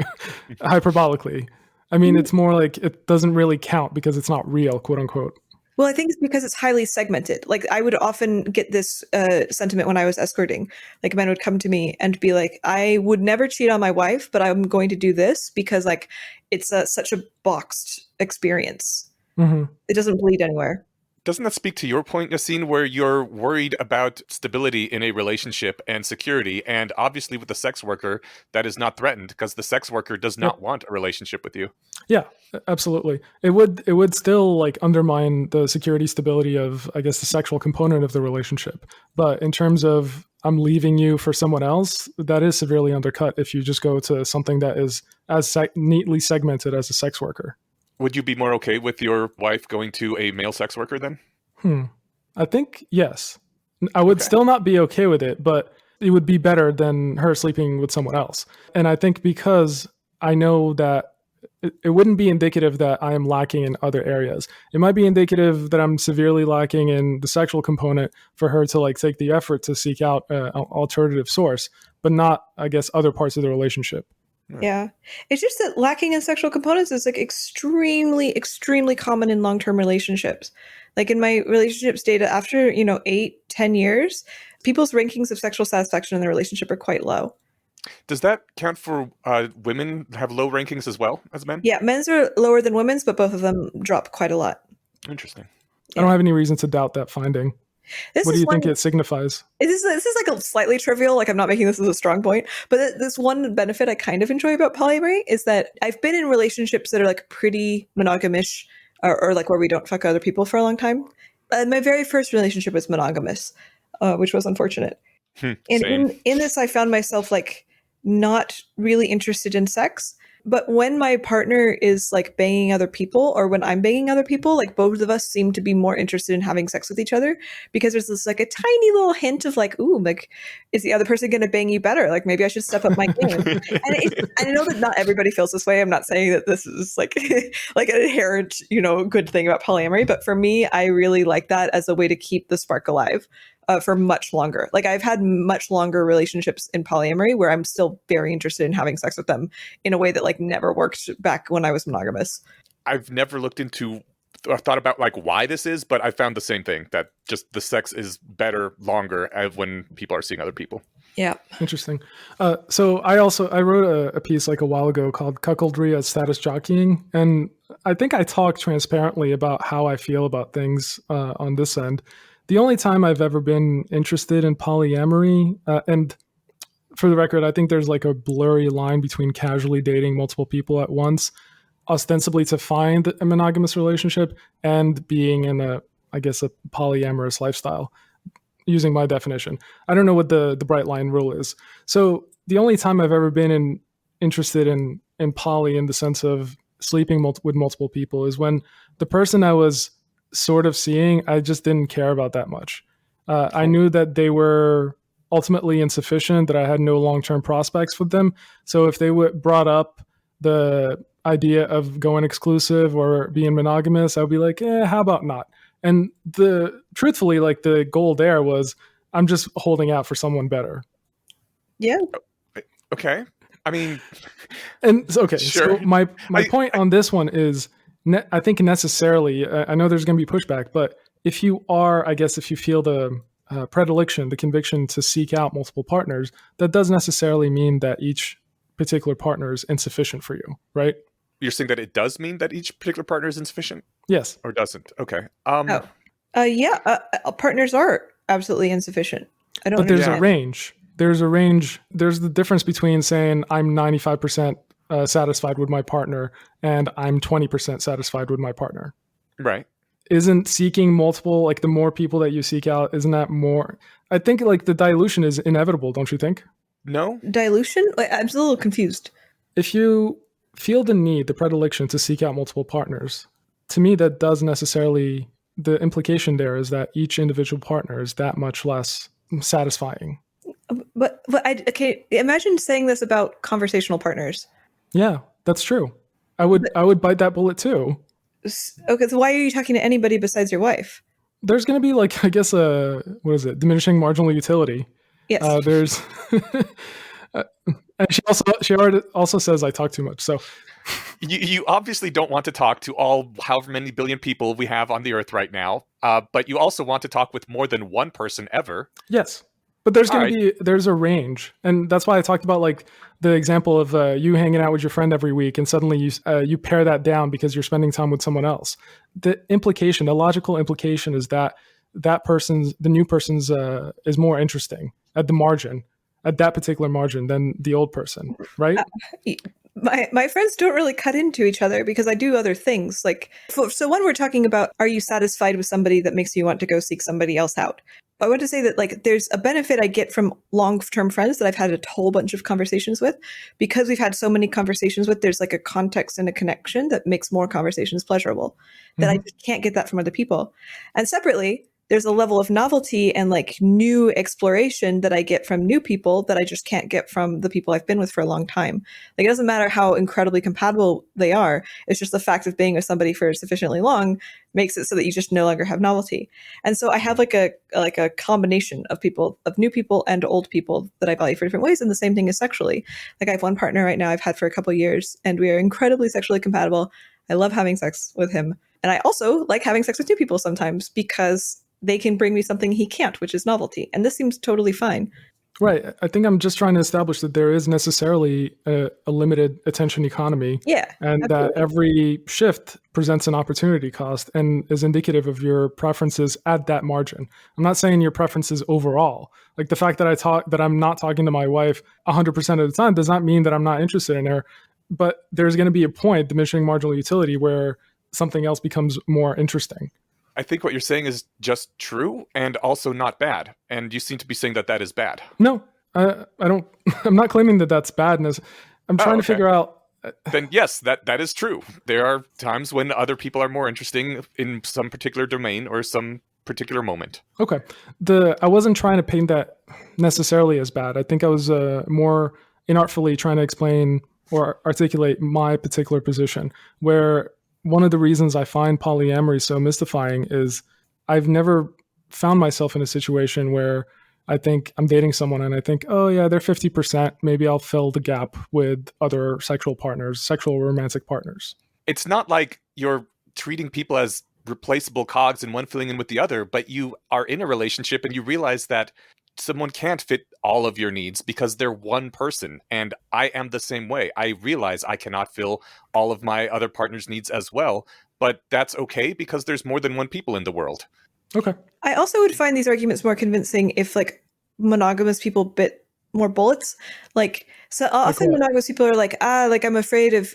hyperbolically. I mean, it's more like it doesn't really count because it's not real, quote unquote. Well, I think it's because it's highly segmented. Like, I would often get this sentiment when I was escorting. Like, men would come to me and be like, I would never cheat on my wife, but I'm going to do this because, like, it's such a boxed experience. Mm-hmm. It doesn't bleed anywhere. Doesn't that speak to your point, Yassine, where you're worried about stability in a relationship and security? And obviously with the sex worker, that is not threatened because the sex worker does not want a relationship with you. Yeah, absolutely. It would still like undermine the security stability of, I guess, the sexual component of the relationship. But in terms of I'm leaving you for someone else, that is severely undercut if you just go to something that is as neatly segmented as a sex worker. Would you be more okay with your wife going to a male sex worker then? I think yes. I would still not be okay with it, but it would be better than her sleeping with someone else. And I think because I know that it wouldn't be indicative that I am lacking in other areas. It might be indicative that I'm severely lacking in the sexual component for her to like take the effort to seek out an alternative source, but not, I guess, other parts of the relationship. Yeah. It's just that lacking in sexual components is like extremely, extremely common in long-term relationships. Like in my relationships data, after, 8, 10 years, people's rankings of sexual satisfaction in their relationship are quite low. Does that count for women have low rankings as well as men? Yeah, men's are lower than women's, but both of them drop quite a lot. Interesting. I don't have any reason to doubt that finding. What do you think it signifies? This is like a slightly trivial, like I'm not making this as a strong point, but this one benefit I kind of enjoy about polyamory is that I've been in relationships that are like pretty monogamish or like where we don't fuck other people for a long time. My very first relationship was monogamous, which was unfortunate. And in this, I found myself like not really interested in sex. But when my partner is like banging other people or when I'm banging other people, like both of us seem to be more interested in having sex with each other because there's this like a tiny little hint of like, ooh, like, is the other person going to bang you better? Like maybe I should step up my game. And I know that not everybody feels this way. I'm not saying that this is like, like an inherent, good thing about polyamory. But for me, I really like that as a way to keep the spark alive. For much longer. Like I've had much longer relationships in polyamory where I'm still very interested in having sex with them in a way that like never worked back when I was monogamous. I've never looked into or thought about like why this is, but I found the same thing, that just the sex is better longer when people are seeing other people. Yeah. Interesting. So I wrote a piece like a while ago called Cuckoldry as Status Jockeying. And I think I talk transparently about how I feel about things on this end. The only time I've ever been interested in polyamory, and for the record, I think there's like a blurry line between casually dating multiple people at once, ostensibly to find a monogamous relationship, and being in a polyamorous lifestyle, using my definition. I don't know what the bright line rule is. So the only time I've ever been interested in poly in the sense of sleeping with multiple people is when the person I was sort of seeing, I just didn't care about that much. I knew that they were ultimately insufficient, that I had no long-term prospects with them. So if they brought up the idea of going exclusive or being monogamous, I would be like, how about not? And truthfully, like the goal there was, I'm just holding out for someone better. Yeah. Okay. I mean, and okay. Sure. So my point on this one is, I think necessarily, I know there's going to be pushback, but if you feel the predilection, the conviction to seek out multiple partners, that does necessarily mean that each particular partner is insufficient for you, right? You're saying that it does mean that each particular partner is insufficient? Yes. Or doesn't? Okay. Partners are absolutely insufficient. But there's a range. There's a range. There's the difference between saying I'm 95% satisfied with my partner and I'm 20% satisfied with my partner. Right. Isn't seeking multiple, like the more people that you seek out, isn't that more? I think like the dilution is inevitable, don't you think? No. Dilution? I'm a little confused. If you feel the need, the predilection to seek out multiple partners, to me that does necessarily, the implication there is that each individual partner is that much less satisfying. But imagine saying this about conversational partners. Yeah, that's true. I would bite that bullet too. Okay, so why are you talking to anybody besides your wife? There's going to be like, I guess, diminishing marginal utility. Yes. There's, and she also says I talk too much. So you obviously don't want to talk to all however many billion people we have on the earth right now, but you also want to talk with more than one person ever. Yes. But there's a range. And that's why I talked about like the example of you hanging out with your friend every week and suddenly you pare that down because you're spending time with someone else. The logical implication is that the new person's is more interesting at the margin, at that particular margin than the old person, right? My friends don't really cut into each other because I do other things. Like, so when we're talking about, are you satisfied with somebody that makes you want to go seek somebody else out? I want to say that like there's a benefit I get from long-term friends that I've had a whole bunch of conversations with. Because we've had so many conversations with, there's like a context and a connection that makes more conversations pleasurable that I just can't get that from other people. And separately, there's a level of novelty and like new exploration that I get from new people that I just can't get from the people I've been with for a long time. Like, it doesn't matter how incredibly compatible they are. It's just the fact of being with somebody for sufficiently long makes it so that you just no longer have novelty. And so I have like a combination of people, of new people and old people that I value for different ways. And the same thing is sexually. Like, I have one partner right now I've had for a couple of years, and we are incredibly sexually compatible. I love having sex with him. And I also like having sex with new people sometimes because they can bring me something he can't, which is novelty. And this seems totally fine. Right. I think I'm just trying to establish that there is necessarily a limited attention economy. Yeah. And absolutely. that every shift presents an opportunity cost and is indicative of your preferences at that margin. I'm not saying your preferences overall. Like, the fact that I'm not talking to my wife 100% of the time does not mean that I'm not interested in her. But there's going to be a point, diminishing marginal utility, where something else becomes more interesting. I think what you're saying is just true and also not bad. And you seem to be saying that that is bad. No, I don't. I'm not claiming that that's badness. I'm trying to figure out. Then yes, that is true. There are times when other people are more interesting in some particular domain or some particular moment. Okay. I wasn't trying to paint that necessarily as bad. I think I was more inartfully trying to explain or articulate my particular position, where one of the reasons I find polyamory so mystifying is I've never found myself in a situation where I think I'm dating someone and I think, oh yeah, they're 50%. Maybe I'll fill the gap with other sexual partners, sexual romantic partners. It's not like you're treating people as replaceable cogs and one filling in with the other, but you are in a relationship and you realize that someone can't fit all of your needs because they're one person. And I am the same way. I realize I cannot fill all of my other partner's needs as well, but that's okay because there's more than one people in the world. Okay. I also would find these arguments more convincing if like monogamous people bit more bullets. Like, so often monogamous people are like, like I'm afraid of,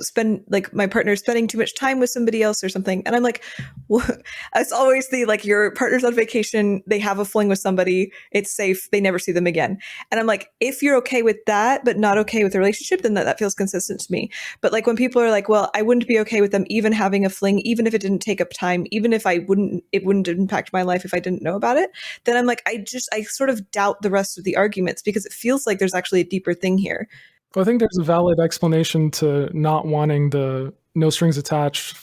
spend like my partner spending too much time with somebody else or something. And I'm like, it's always the, like, your partner's on vacation, they have a fling with somebody, it's safe, they never see them again. And I'm like, if you're okay with that, but not okay with the relationship, then that feels consistent to me. But like when people are like, well, I wouldn't be okay with them even having a fling, even if it didn't take up time, even if it wouldn't impact my life if I didn't know about it, then I'm like, I sort of doubt the rest of the arguments because it feels like there's actually a deeper thing here. Well, I think there's a valid explanation to not wanting the no strings attached,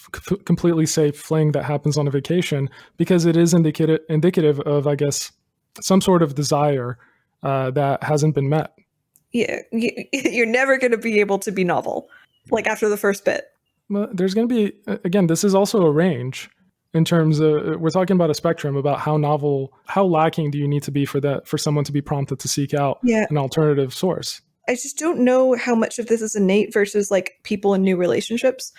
completely safe fling that happens on a vacation, because it is indicative of, I guess, some sort of desire that hasn't been met. Yeah, you're never going to be able to be novel, like after the first bit. Well, there's going to be, again, this is also a range in terms of, we're talking about a spectrum about how novel, how lacking do you need to be for someone to be prompted to seek out an alternative source. I just don't know how much of this is innate versus like people in new relationships.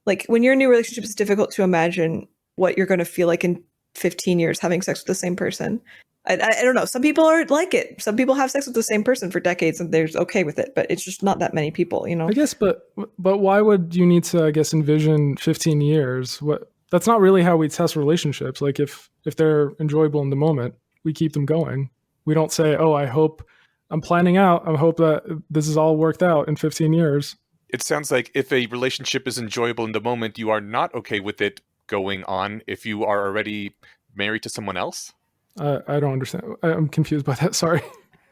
Like when you're in new relationships, it's difficult to imagine what you're going to feel like in 15 years having sex with the same person. I don't know. Some people are like it. Some people have sex with the same person for decades and they're okay with it, but it's just not that many people, you know? I guess, but why would you need to, I guess, envision 15 years? That's not really how we test relationships. Like if they're enjoyable in the moment, we keep them going. We don't say, oh, I hope I'm planning out. I hope that this is all worked out in 15 years. It sounds like if a relationship is enjoyable in the moment, you are not okay with it going on if you are already married to someone else? I don't understand. I'm confused by that. Sorry.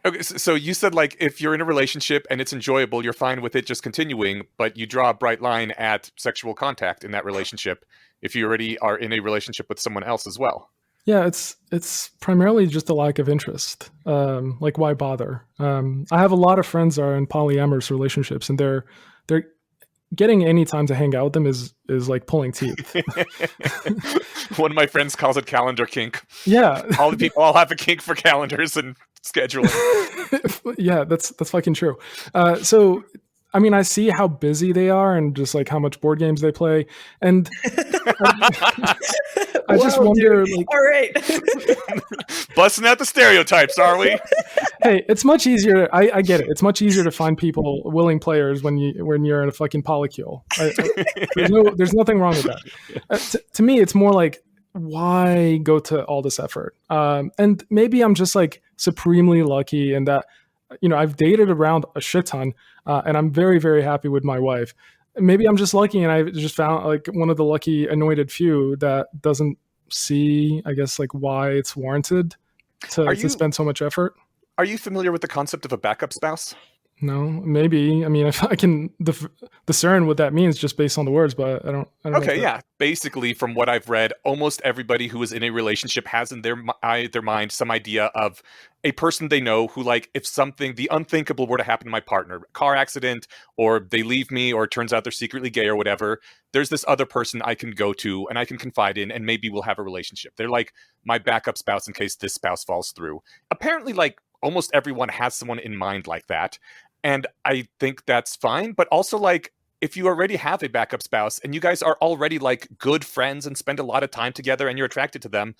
Okay, so you said like if you're in a relationship and it's enjoyable, you're fine with it just continuing, but you draw a bright line at sexual contact in that relationship if you already are in a relationship with someone else as well. Yeah, it's primarily just a lack of interest. Like, why bother? I have a lot of friends that are in polyamorous relationships, and they're getting any time to hang out with them is like pulling teeth. One of my friends calls it calendar kink. Yeah, all the people all have a kink for calendars and scheduling. Yeah, that's fucking true. So, I mean, I see how busy they are and just like how much board games they play, and I just wonder. Like, all right, busting out the stereotypes, are we? Hey, it's much easier. I get it. It's much easier to find people, willing players, when you're in a fucking polycule. There's nothing wrong with that. To me, it's more like, why go to all this effort? And maybe I'm just like supremely lucky in that, I've dated around a shit ton, and I'm very, very happy with my wife. Maybe I'm just lucky and I just found like one of the lucky anointed few that doesn't see, I guess, like why it's warranted to spend so much effort. Are you familiar with the concept of a backup spouse? No, maybe. I mean, if I can discern what that means just based on the words, but I don't know. Okay, yeah. Basically, from what I've read, almost everybody who is in a relationship has in their mind some idea of a person they know who, like, if something, the unthinkable were to happen to my partner, car accident, or they leave me, or it turns out they're secretly gay or whatever, there's this other person I can go to and I can confide in, and maybe we'll have a relationship. They're like my backup spouse in case this spouse falls through. Apparently, like, almost everyone has someone in mind like that. And I think that's fine. But also, like, if you already have a backup spouse and you guys are already like good friends and spend a lot of time together and you're attracted to them,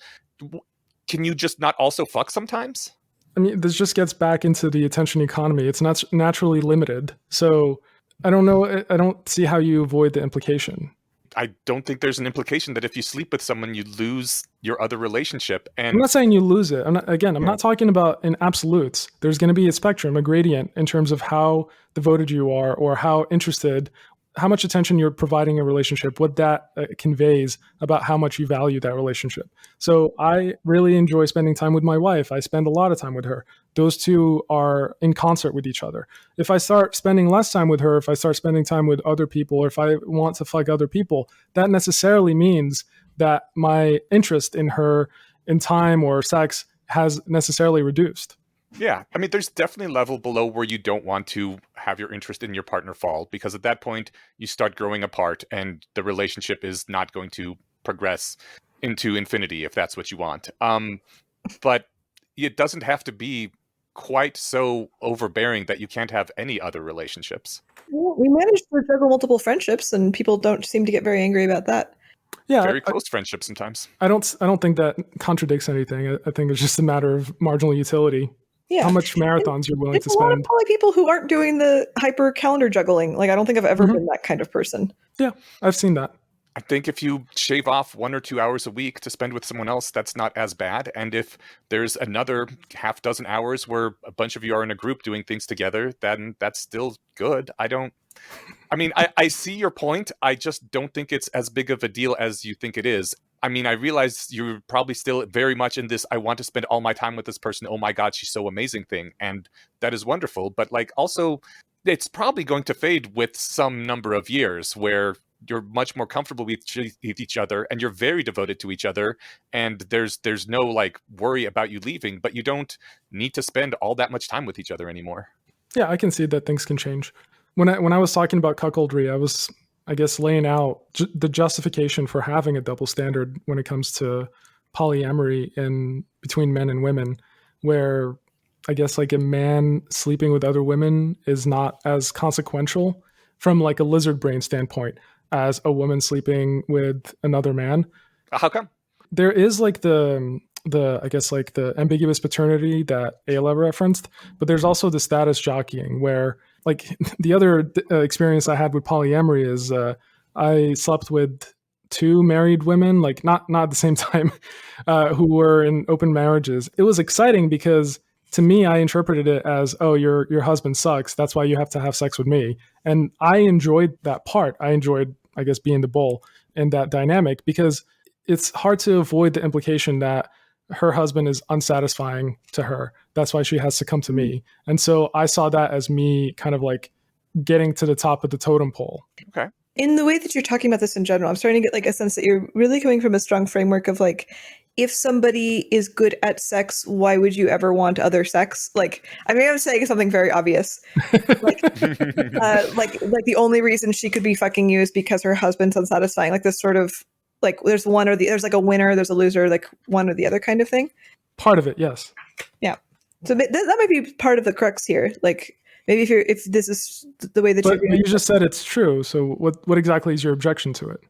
can you just not also fuck sometimes? I mean, this just gets back into the attention economy. It's not naturally limited. So I don't know. I don't see how you avoid the implication. I don't think there's an implication that if you sleep with someone, you lose your other relationship. And I'm not saying you lose it. I'm not talking about in absolutes. There's going to be a spectrum, a gradient in terms of how devoted you are or how interested, how much attention you're providing a relationship, what that conveys about how much you value that relationship. So I really enjoy spending time with my wife. I spend a lot of time with her. Those two are in concert with each other. If I start spending less time with her, if I start spending time with other people, or if I want to fuck other people, that necessarily means that my interest in her in time or sex has necessarily reduced. Yeah, I mean, there's definitely a level below where you don't want to have your interest in your partner fall, because at that point you start growing apart and the relationship is not going to progress into infinity if that's what you want. But it doesn't have to be quite so overbearing that you can't have any other relationships. Well, we managed to juggle multiple friendships, and people don't seem to get very angry about that. Yeah, very close friendships sometimes. I don't think that contradicts anything. I think it's just a matter of marginal utility. Yeah. How much marathons you're willing to spend. There's a lot of poly people who aren't doing the hyper calendar juggling. Like, I don't think I've ever been that kind of person. Yeah, I've seen that. I think if you shave off 1 or 2 hours a week to spend with someone else, that's not as bad. And if there's another half dozen hours where a bunch of you are in a group doing things together, then that's still good. I see your point. I just don't think it's as big of a deal as you think it is. I mean, I realize you're probably still very much in this, I want to spend all my time with this person. Oh my God, she's so amazing thing. And that is wonderful. But like, also, it's probably going to fade with some number of years where you're much more comfortable with each other and you're very devoted to each other. And there's no like worry about you leaving, but you don't need to spend all that much time with each other anymore. Yeah, I can see that things can change. When I was talking about cuckoldry, I was, I guess, laying out the justification for having a double standard when it comes to polyamory in between men and women, where I guess like a man sleeping with other women is not as consequential from like a lizard brain standpoint as a woman sleeping with another man. How come? There is like the I guess like the ambiguous paternity that Aella referenced, but there's also the status jockeying where like the other experience I had with polyamory is I slept with 2 married women, like not at the same time, who were in open marriages. It was exciting because to me, I interpreted it as, oh, your husband sucks. That's why you have to have sex with me. And I enjoyed that part. I enjoyed, I guess, being the bull in that dynamic because it's hard to avoid the implication that her husband is unsatisfying to her. That's why she has to come to me. And so I saw that as me kind of like getting to the top of the totem pole. Okay. In the way that you're talking about this in general, I'm starting to get like a sense that you're really coming from a strong framework of like, if somebody is good at sex, why would you ever want other sex? Like, I mean, I'm saying something very obvious. Like the only reason she could be fucking you is because her husband's unsatisfying. Like this sort of like there's like a winner, there's a loser, like one or the other kind of thing. Part of it, yes. Yeah. So that might be part of the crux here. Like maybe if this is the way that but you just said it's true. So what exactly is your objection to it?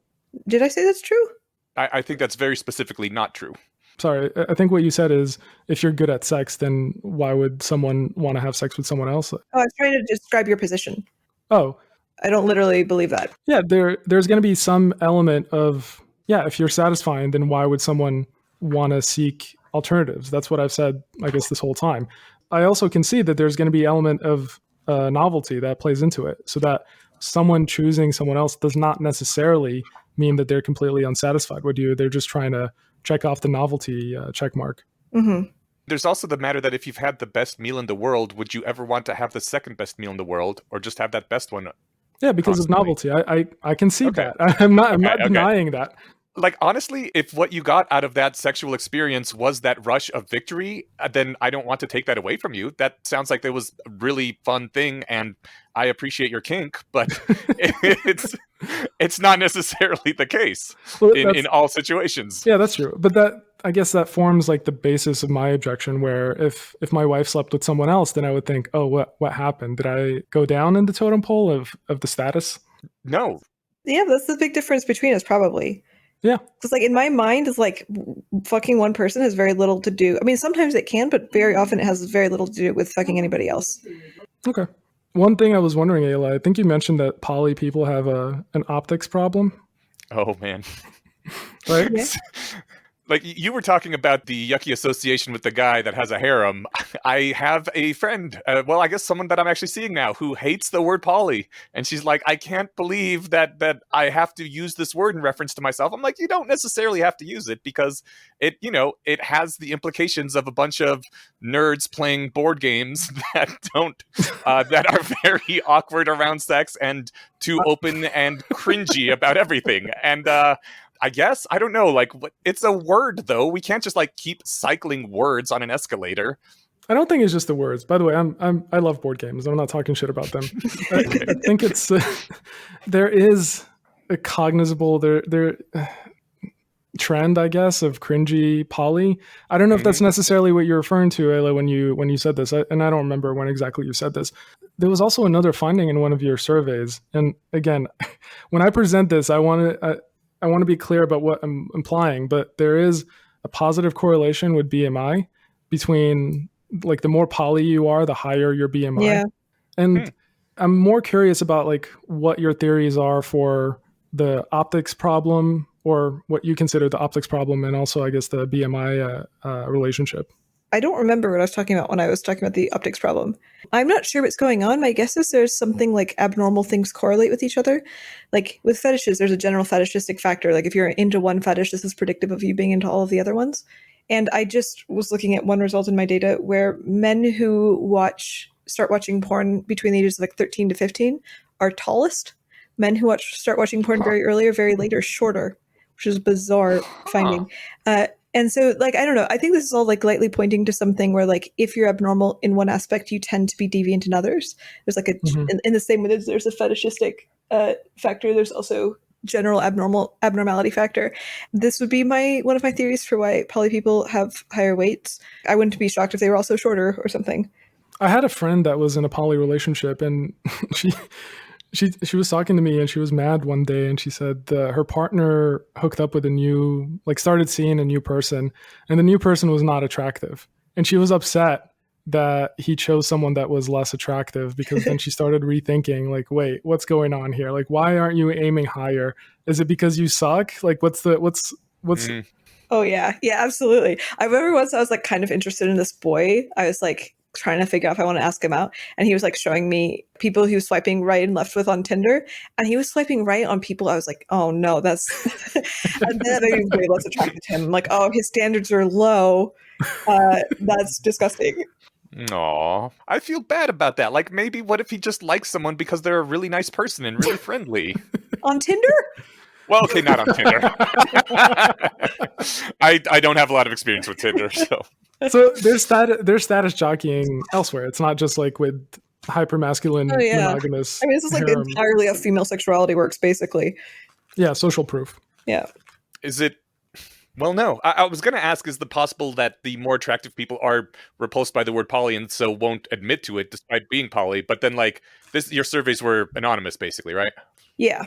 Did I say that's true? I think that's very specifically not true. Sorry, I think what you said is if you're good at sex, then why would someone want to have sex with someone else? Oh, I was trying to describe your position. Oh. I don't literally believe that. Yeah, there's going to be some element of, yeah, if you're satisfying, then why would someone want to seek alternatives? That's what I've said, I guess, this whole time. I also can see that there's going to be element of novelty that plays into it, so that someone choosing someone else does not necessarily mean that they're completely unsatisfied with you. They're just trying to check off the novelty check mark. Mm-hmm. There's also the matter that if you've had the best meal in the world, would you ever want to have the second best meal in the world, or just have that best one? Yeah, because of Constantly. novelty. I can see Okay. that. I'm not Okay. denying that. Like, honestly, if what you got out of that sexual experience was that rush of victory, then I don't want to take that away from you. That sounds like it was a really fun thing, and I appreciate your kink, but it's not necessarily the case Well, in all situations. Yeah, that's true. But I guess that forms like the basis of my objection, where if my wife slept with someone else, then I would think, oh, what happened? Did I go down in the totem pole of the status? No. Yeah, that's the big difference between us, probably. Yeah. Because, like, in my mind, it's like fucking one person has very little to do. I mean, sometimes it can, but very often it has very little to do with fucking anybody else. Okay. One thing I was wondering, Aella, I think you mentioned that poly people have an optics problem. Oh, man. Right? Yeah. Like, you were talking about the yucky association with the guy that has a harem. I have a friend, well, I guess someone that I'm actually seeing now, who hates the word poly. And she's like, I can't believe that I have to use this word in reference to myself. I'm like, you don't necessarily have to use it, because it has the implications of a bunch of nerds playing board games that that are very awkward around sex and too open and cringy about everything. And, I guess, I don't know, like, it's a word, though. We can't just like keep cycling words on an escalator. I don't think it's just the words. By the way, I love board games. I'm not talking shit about them. I think it's there is a cognizable trend, I guess, of cringy poly. I don't know if that's necessarily what you're referring to, Aella, when you said this, and I don't remember when exactly you said this. There was also another finding in one of your surveys, and again, when I present this, I want to be clear about what I'm implying, but there is a positive correlation with BMI between, like, the more poly you are, the higher your BMI. Yeah. And I'm more curious about, like, what your theories are for the optics problem, or what you consider the optics problem, and also, I guess, the BMI relationship. I don't remember what I was talking about when I was talking about the optics problem. I'm not sure what's going on. My guess is there's something like abnormal things correlate with each other. Like with fetishes, there's a general fetishistic factor. Like if you're into one fetish, this is predictive of you being into all of the other ones. And I just was looking at one result in my data where men who start watching porn between the ages of like 13 to 15 are tallest. Men who start watching porn very early or very late are shorter, which is a bizarre finding. And so, like, I don't know, I think this is all like lightly pointing to something where, like, if you're abnormal in one aspect, you tend to be deviant in others. There's like in the same way as there's a fetishistic factor, there's also general abnormality factor. This would be one of my theories for why poly people have higher weights. I wouldn't be shocked if they were also shorter or something. I had a friend that was in a poly relationship, and she was talking to me, and she was mad one day, and she said her partner hooked up with started seeing a new person, and the new person was not attractive. And she was upset that he chose someone that was less attractive, because then she started rethinking, like, wait, what's going on here? Like, why aren't you aiming higher? Is it because you suck? Like, what's Oh yeah. Yeah, absolutely. I remember once I was like kind of interested in this boy. I was like trying to figure out if I want to ask him out. And he was like showing me people he was swiping right and left with on Tinder. And he was swiping right on people. I was like, oh no, that's and then that made me way less attracted to him. I'm like, oh, his standards are low. That's disgusting. Aw, I feel bad about that. Like, maybe what if he just likes someone because they're a really nice person and really friendly? On Tinder? Well, okay, not on Tinder. I don't have a lot of experience with Tinder, so. So there's status jockeying elsewhere. It's not just like with hypermasculine monogamous. I mean, this is like entirely how female sexuality works, basically. Yeah, social proof. Yeah. Is it? Well, no. I was going to ask, is it possible that the more attractive people are repulsed by the word poly and so won't admit to it despite being poly? But then, like, your surveys were anonymous, basically, right? Yeah.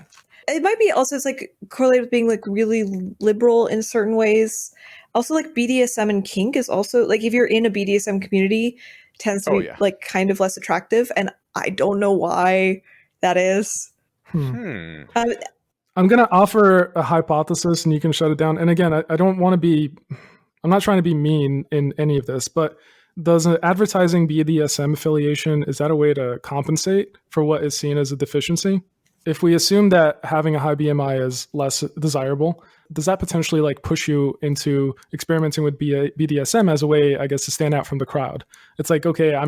It might be also, it's like correlated with being like really liberal in certain ways. Also, like BDSM and kink is also like, if you're in a BDSM community, it tends to be like kind of less attractive, and I don't know why that is. I'm gonna offer a hypothesis, and you can shut it down. And again, I don't want to be. I'm not trying to be mean in any of this, but does an advertising BDSM affiliation, is that a way to compensate for what is seen as a deficiency? if we assume that having a high BMI is less desirable, does that potentially like push you into experimenting with BDSM as a way, I guess, to stand out from the crowd? It's like, okay, I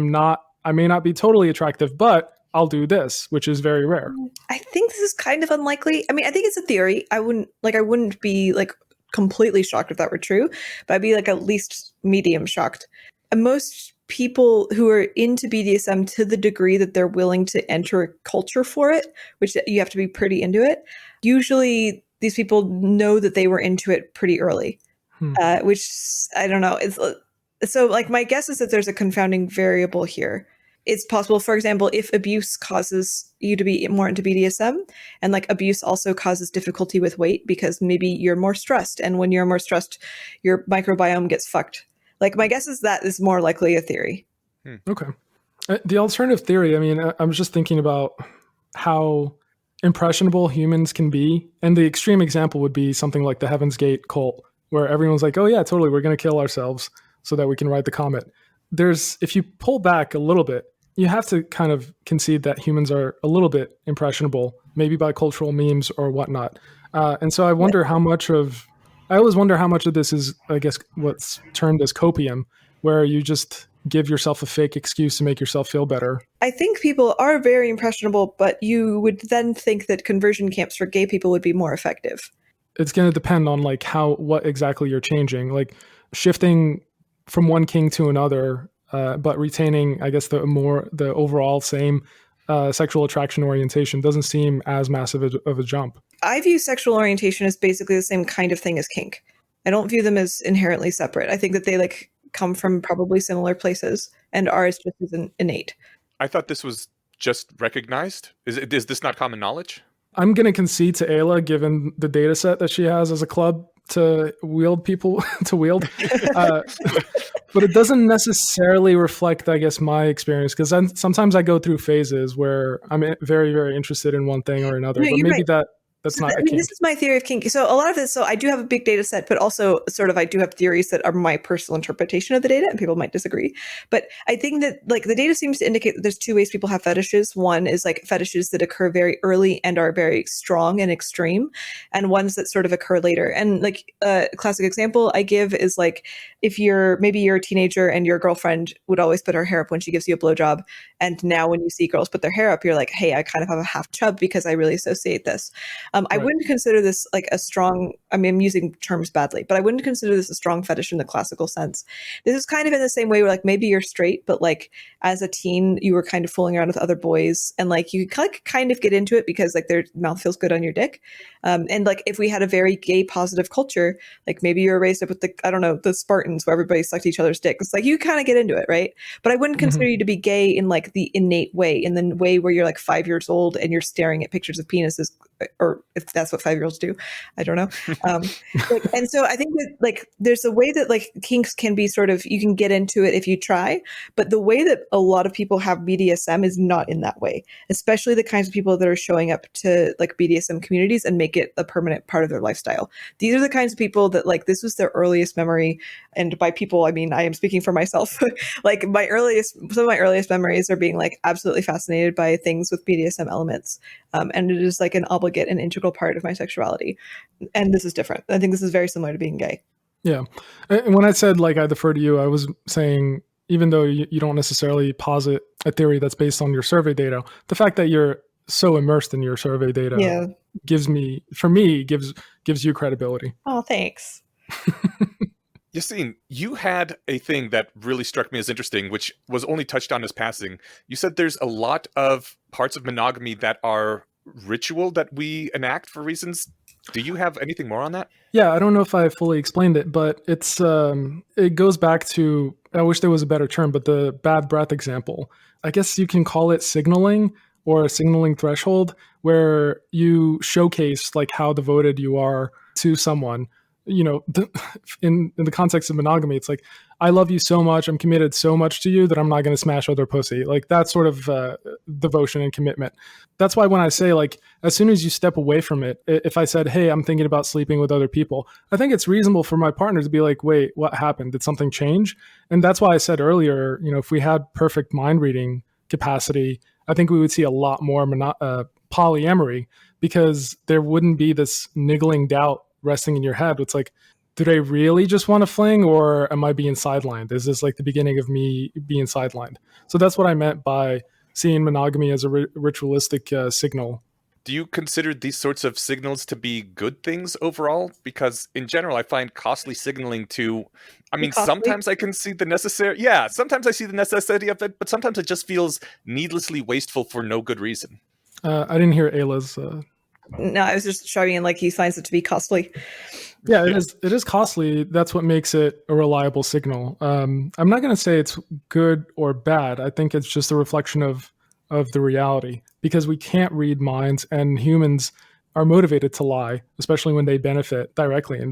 may not be totally attractive, but I'll do this, which is very rare. I think this is kind of unlikely. I mean, I think it's a theory. I wouldn't be like completely shocked if that were true, but I'd be like at least medium shocked. And most people who are into BDSM to the degree that they're willing to enter a culture for it, which you have to be pretty into it, usually these people know that they were into it pretty early, which I don't know. So like my guess is that there's a confounding variable here. It's possible, for example, if abuse causes you to be more into BDSM, and like abuse also causes difficulty with weight because maybe you're more stressed, and when you're more stressed, your microbiome gets fucked. Like my guess is that is more likely a theory. Okay. The alternative theory, I mean, I'm just thinking about how impressionable humans can be. And the extreme example would be something like the Heaven's Gate cult, where everyone's like, oh yeah, totally, we're going to kill ourselves so that we can ride the comet. If you pull back a little bit, you have to kind of concede that humans are a little bit impressionable, maybe by cultural memes or whatnot. And so I always wonder how much of this is, I guess, what's termed as copium, where you just give yourself a fake excuse to make yourself feel better. I think people are very impressionable, but you would then think that conversion camps for gay people would be more effective. It's going to depend on like what exactly you're changing, like shifting from one king to another, but retaining, I guess, the overall same sexual attraction orientation doesn't seem as massive of a jump. I view sexual orientation as basically the same kind of thing as kink. I don't view them as inherently separate. I think that they like come from probably similar places, and ours just isn't innate. I thought this was just recognized. Is this not common knowledge? I'm going to concede to Aella, given the data set that she has as a club to wield people to wield. But it doesn't necessarily reflect, I guess, my experience, because sometimes I go through phases where I'm very, very interested in one thing or another. No, but maybe right. that's So not. this is my theory of kink. So a lot of this, so I do have a big data set, but also sort of I do have theories that are my personal interpretation of the data, and people might disagree. But I think that like the data seems to indicate that there's two ways people have fetishes. One is like fetishes that occur very early and are very strong and extreme, and ones that sort of occur later. And like a classic example I give is like if you're a teenager and your girlfriend would always put her hair up when she gives you a blowjob, and now when you see girls put their hair up, you're like, hey, I kind of have a half chub because I really associate this. I wouldn't consider this like a strong, I mean, I'm using terms badly, but I wouldn't consider this a strong fetish in the classical sense. This is kind of in the same way where like maybe you're straight, but like as a teen, you were kind of fooling around with other boys and like you kind of get into it because like their mouth feels good on your dick. And like if we had a very gay positive culture, like maybe you were raised up with the Spartans where everybody sucked each other's dick. It's like you kind of get into it, right? But I wouldn't consider you to be gay in like the innate way, in the way where you're like 5 years old and you're staring at pictures of penises, or if that's what 5-year-olds do, I don't know. And so I think that like there's a way that like kinks can be sort of, you can get into it if you try, but the way that a lot of people have BDSM is not in that way, especially the kinds of people that are showing up to like BDSM communities and make it a permanent part of their lifestyle. These are the kinds of people that like this was their earliest memory, and by people I mean I am speaking for myself. Like some of my earliest memories are being like absolutely fascinated by things with BDSM elements, and it is like an obligate and integral part of my sexuality. And this is different. I think this is very similar to being gay. Yeah. And when I said like I defer to you, I was saying even though you don't necessarily posit a theory that's based on your survey data, the fact that you're so immersed in your survey data gives you credibility. Oh, thanks. Yassine, you had a thing that really struck me as interesting, which was only touched on as passing. You said there's a lot of parts of monogamy that are ritual that we enact for reasons. Do you have anything more on that? Yeah, I don't know if I fully explained it, but it goes back to, I wish there was a better term, but the bad breath example. I guess you can call it signaling or a signaling threshold, where you showcase like how devoted you are to someone. You know, in the context of monogamy, it's like, I love you so much, I'm committed so much to you that I'm not going to smash other pussy. Like that sort of devotion and commitment. That's why when I say like, as soon as you step away from it, if I said, hey, I'm thinking about sleeping with other people, I think it's reasonable for my partner to be like, wait, what happened? Did something change? And that's why I said earlier, you know, if we had perfect mind reading capacity, I think we would see a lot more polyamory, because there wouldn't be this niggling doubt resting in your head. It's like, do they really just want to fling, or am I being sidelined? Is this like the beginning of me being sidelined? So that's what I meant by seeing monogamy as a ritualistic signal. Do you consider these sorts of signals to be good things overall? Because in general, I find costly signaling to, I mean, Costly? sometimes I can see the necessary, sometimes I see the necessity of it, but sometimes it just feels needlessly wasteful for no good reason. I didn't hear Ayla's. No, I was just showing in like he finds it to be costly. Yeah, it is. It is costly. That's what makes it a reliable signal. I'm not going to say it's good or bad. I think it's just a reflection of the reality, because we can't read minds, and humans are motivated to lie, especially when they benefit directly in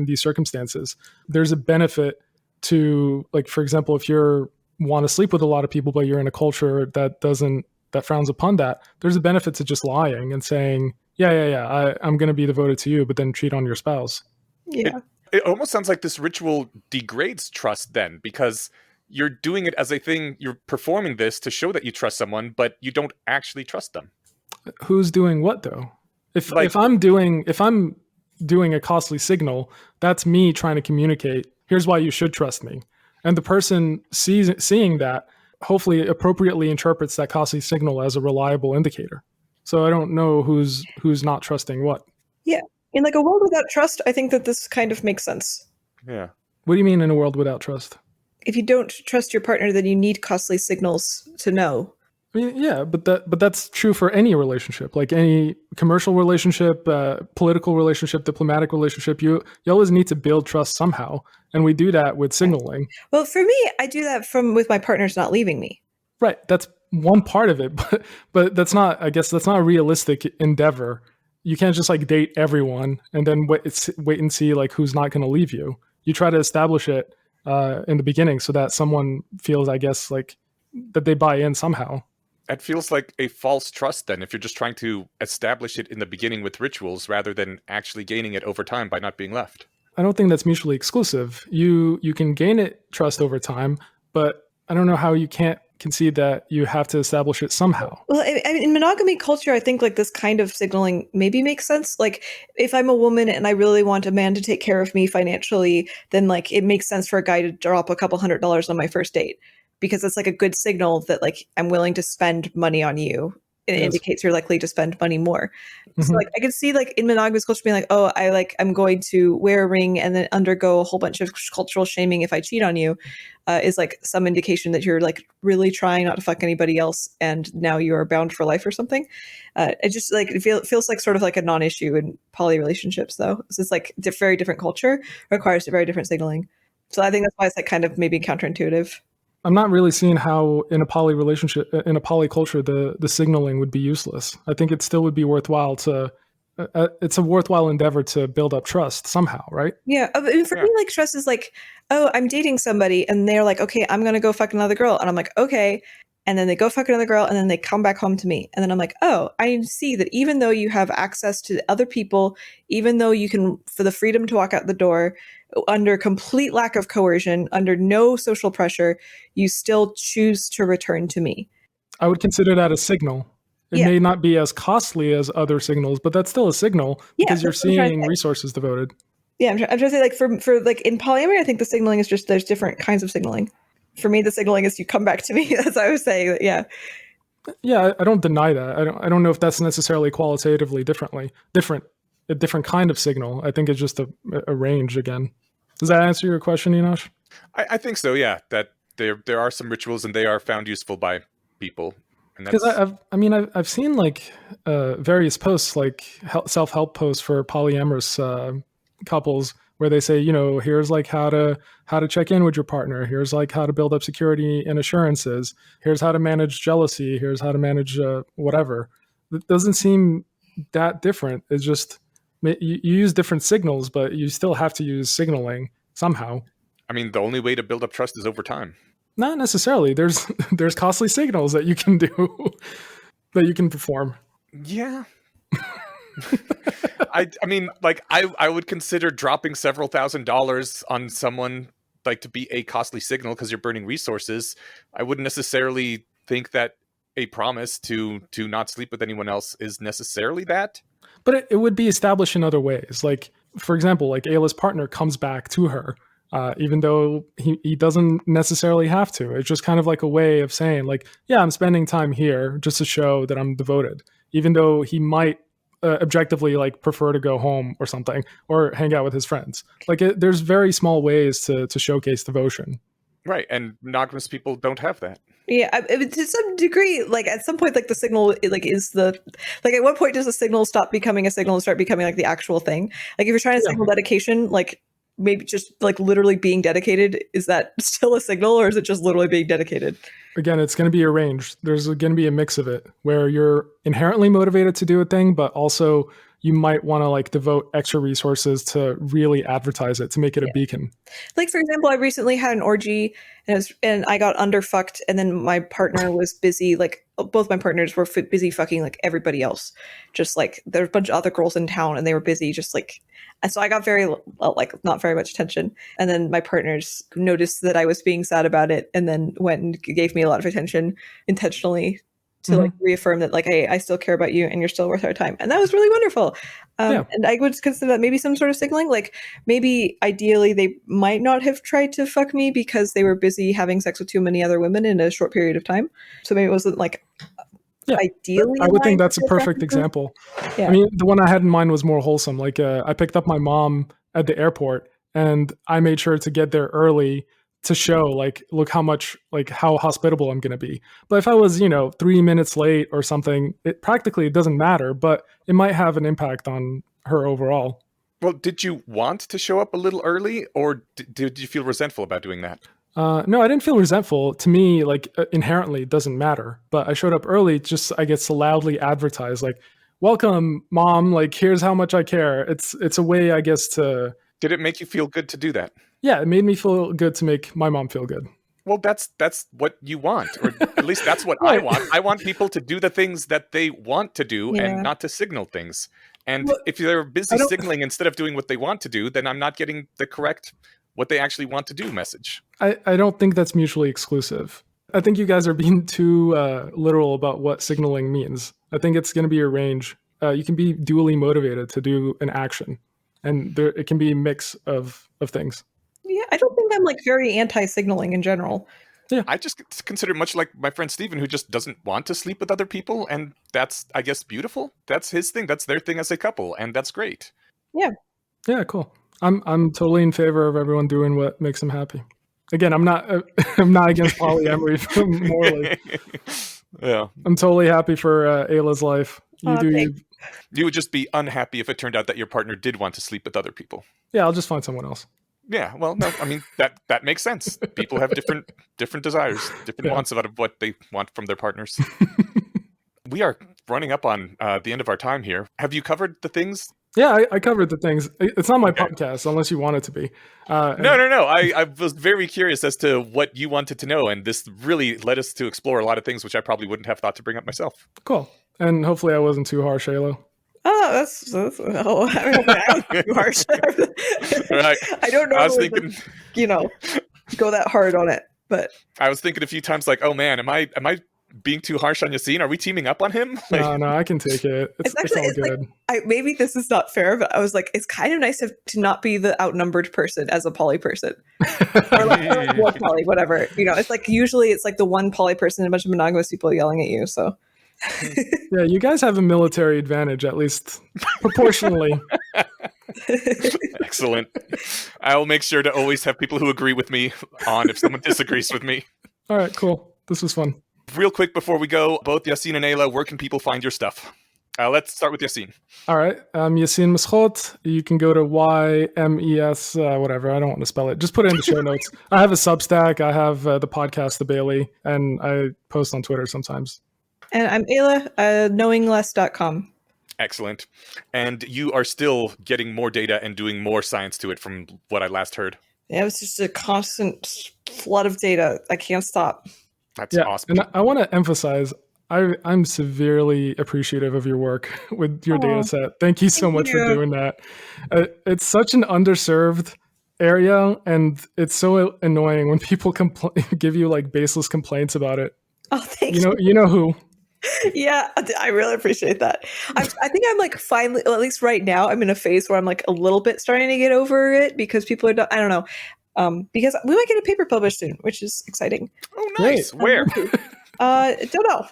these circumstances. There's a benefit to, like, for example, if you want to sleep with a lot of people, but you're in a culture that frowns upon that, there's a benefit to just lying and saying, I'm going to be devoted to you, but then cheat on your spouse. Yeah. It almost sounds like this ritual degrades trust then, because you're doing it as a thing, you're performing this to show that you trust someone, but you don't actually trust them. Who's doing what though? If I'm doing a costly signal, that's me trying to communicate, here's why you should trust me. And the person seeing that hopefully appropriately interprets that costly signal as a reliable indicator. So I don't know who's not trusting what. Yeah. In like a world without trust, I think that this kind of makes sense. Yeah. What do you mean in a world without trust? If you don't trust your partner, then you need costly signals to know. I mean, yeah, but that's true for any relationship, like any commercial relationship, political relationship, diplomatic relationship. You always need to build trust somehow, and we do that with signaling. Well, for me, I do that with my partners not leaving me. Right, that's one part of it, but that's not. I guess that's not a realistic endeavor. You can't just like date everyone and then wait and see like who's not going to leave you. You try to establish it in the beginning so that someone feels, I guess, like that they buy in somehow. It feels like a false trust then, if you're just trying to establish it in the beginning with rituals rather than actually gaining it over time by not being left. I don't think that's mutually exclusive. You can gain trust over time, but I don't know how you can't concede that you have to establish it somehow. Well, I mean, in monogamy culture, I think like this kind of signaling maybe makes sense. Like if I'm a woman and I really want a man to take care of me financially, then like it makes sense for a guy to drop a couple $100s on my first date, because it's like a good signal that like I'm willing to spend money on you. It indicates you're likely to spend money more. Mm-hmm. So like I could see like in monogamous culture being like, oh, I'm going to wear a ring and then undergo a whole bunch of cultural shaming if I cheat on you, is like some indication that you're like really trying not to fuck anybody else and now you are bound for life or something. It just like it feels like sort of like a non-issue in poly relationships though. So it's like very different culture requires very different signaling. So I think that's why it's like kind of maybe counterintuitive. I'm not really seeing how in a poly relationship, in a poly culture, the signaling would be useless. I think it still would be worthwhile it's a worthwhile endeavor to build up trust somehow, right? Yeah. I mean, for me, like trust is like, oh, I'm dating somebody and they're like, okay, I'm going to go fuck another girl. And I'm like, okay. And then they go fuck another girl and then they come back home to me. And then I'm like, oh, I see that even though you have access to other people, even though you can, for the freedom to walk out the door, under complete lack of coercion, under no social pressure, you still choose to return to me. I would consider that a signal. It may not be as costly as other signals, but that's still a signal because you're seeing resources devoted. Yeah, I'm trying to say like for like in polyamory, I think the signaling is just there's different kinds of signaling. For me, the signaling is you come back to me. That's what I was saying. Yeah. Yeah, I don't deny that. I don't know if that's necessarily qualitatively different, a different kind of signal. I think it's just a range again. Does that answer your question, Enosh? I think so, yeah. That there are some rituals and they are found useful by people. Because I've seen like various posts, like self-help posts for polyamorous couples, where they say, here's like how to check in with your partner. Here's like how to build up security and assurances. Here's how to manage jealousy. Here's how to manage whatever. It doesn't seem that different. It's just you use different signals, but you still have to use signaling somehow. I mean, the only way to build up trust is over time. Not necessarily. There's costly signals that you can do, that you can perform. Yeah. I mean, like I would consider dropping several $1,000s on someone like to be a costly signal because you're burning resources. I wouldn't necessarily think that a promise to not sleep with anyone else is necessarily that. But it would be established in other ways. Like, for example, like Ayla's partner comes back to her, even though he doesn't necessarily have to. It's just kind of like a way of saying, like, yeah, I'm spending time here just to show that I'm devoted, even though he might objectively like prefer to go home or something or hang out with his friends. Like, there's very small ways to showcase devotion. Right, and monogamous people don't have that. Yeah, to some degree, like at some point, like the signal, like is the like at what point does the signal stop becoming a signal and start becoming like the actual thing? Like if you're trying to signal dedication, like maybe just like literally being dedicated, is that still a signal, or is it just literally being dedicated? Again, it's going to be arranged. There's going to be a mix of it where you're inherently motivated to do a thing, but also you might want to like devote extra resources to really advertise it, to make it a beacon. Like, for example, I recently had an orgy and I got underfucked, and then my partner was busy. Like both my partners were busy fucking like everybody else. Just like there's a bunch of other girls in town and they were busy just like, and so I got very like not very much attention. And then my partners noticed that I was being sad about it and then went and gave me a lot of attention intentionally to like reaffirm that like, hey, I still care about you and you're still worth our time. And that was really wonderful. And I would consider that maybe some sort of signaling. Like maybe ideally they might not have tried to fuck me because they were busy having sex with too many other women in a short period of time. So maybe it wasn't like ideally. I would think that's a perfect example. Yeah. I mean, the one I had in mind was more wholesome. Like I picked up my mom at the airport and I made sure to get there early to show like, look how much, like how hospitable I'm going to be. But if I was, 3 minutes late or something, it doesn't matter, but it might have an impact on her overall. Well, did you want to show up a little early, or did you feel resentful about doing that? No, I didn't feel resentful. To me, like inherently it doesn't matter, but I showed up early just, I guess, to loudly advertise like, welcome mom, like here's how much I care. It's a way, I guess, to... Did it make you feel good to do that? Yeah, it made me feel good to make my mom feel good. Well, that's what you want, or at least that's what I want. I want people to do the things that they want to do and not to signal things. And if they're busy signaling instead of doing what they want to do, then I'm not getting the correct what they actually want to do message. I don't think that's mutually exclusive. I think you guys are being too literal about what signaling means. I think it's going to be a range. You can be dually motivated to do an action, and it can be a mix of things. Yeah, I don't think I'm like very anti-signaling in general. Yeah, I just consider it much like my friend Steven, who just doesn't want to sleep with other people, and that's, I guess, beautiful. That's his thing. That's their thing as a couple, and that's great. Yeah. Yeah, cool. I'm totally in favor of everyone doing what makes them happy. Again, I'm not against polyamory morally. Yeah, I'm totally happy for Ayla's life. You would just be unhappy if it turned out that your partner did want to sleep with other people. Yeah, I'll just find someone else. Yeah, well, no, I mean that makes sense. People have different desires, different wants about what they want from their partners. We are running up on the end of our time here. Have you covered the things? Yeah, I covered the things. It's not my podcast, unless you want it to be. No. I was very curious as to what you wanted to know, and this really led us to explore a lot of things which I probably wouldn't have thought to bring up myself. Cool. And hopefully I wasn't too harsh, Ayla. Oh, that's I mean, that was too harsh. Right. I don't know. I was thinking, go that hard on it, but I was thinking a few times, like, oh man, am I being too harsh on Yassine? Are we teaming up on him? Like, no, I can take it. It's all good. Like, maybe this is not fair, but I was like, it's kind of nice to not be the outnumbered person as a poly person, or like one poly, whatever. It's like usually it's like the one poly person and a bunch of monogamous people yelling at you. So. Yeah, you guys have a military advantage, at least proportionally. Excellent. I will make sure to always have people who agree with me on if someone disagrees with me. All right, cool. This was fun. Real quick before we go, both Yassine and Aella, where can people find your stuff? Let's start with Yassine. All right. Yassine Maschot. You can go to YMES, whatever. I don't want to spell it. Just put it in the show notes. I have a Substack. I have the podcast, The Bailey, and I post on Twitter sometimes. And I'm Aella, knowingless.com. Excellent. And you are still getting more data and doing more science to it from what I last heard. Yeah, it's just a constant flood of data. I can't stop. That's awesome. And I want to emphasize, I'm severely appreciative of your work with your data set. Thank you so much for doing that. It's such an underserved area, and it's so annoying when people give you like baseless complaints about it. Oh, thank you. You know who. Yeah, I really appreciate that. I think I'm like finally, well, at least right now, I'm in a phase where I'm like a little bit starting to get over it because people are, I don't know, because we might get a paper published soon, which is exciting. Oh, Great. nice. Where? Don't know.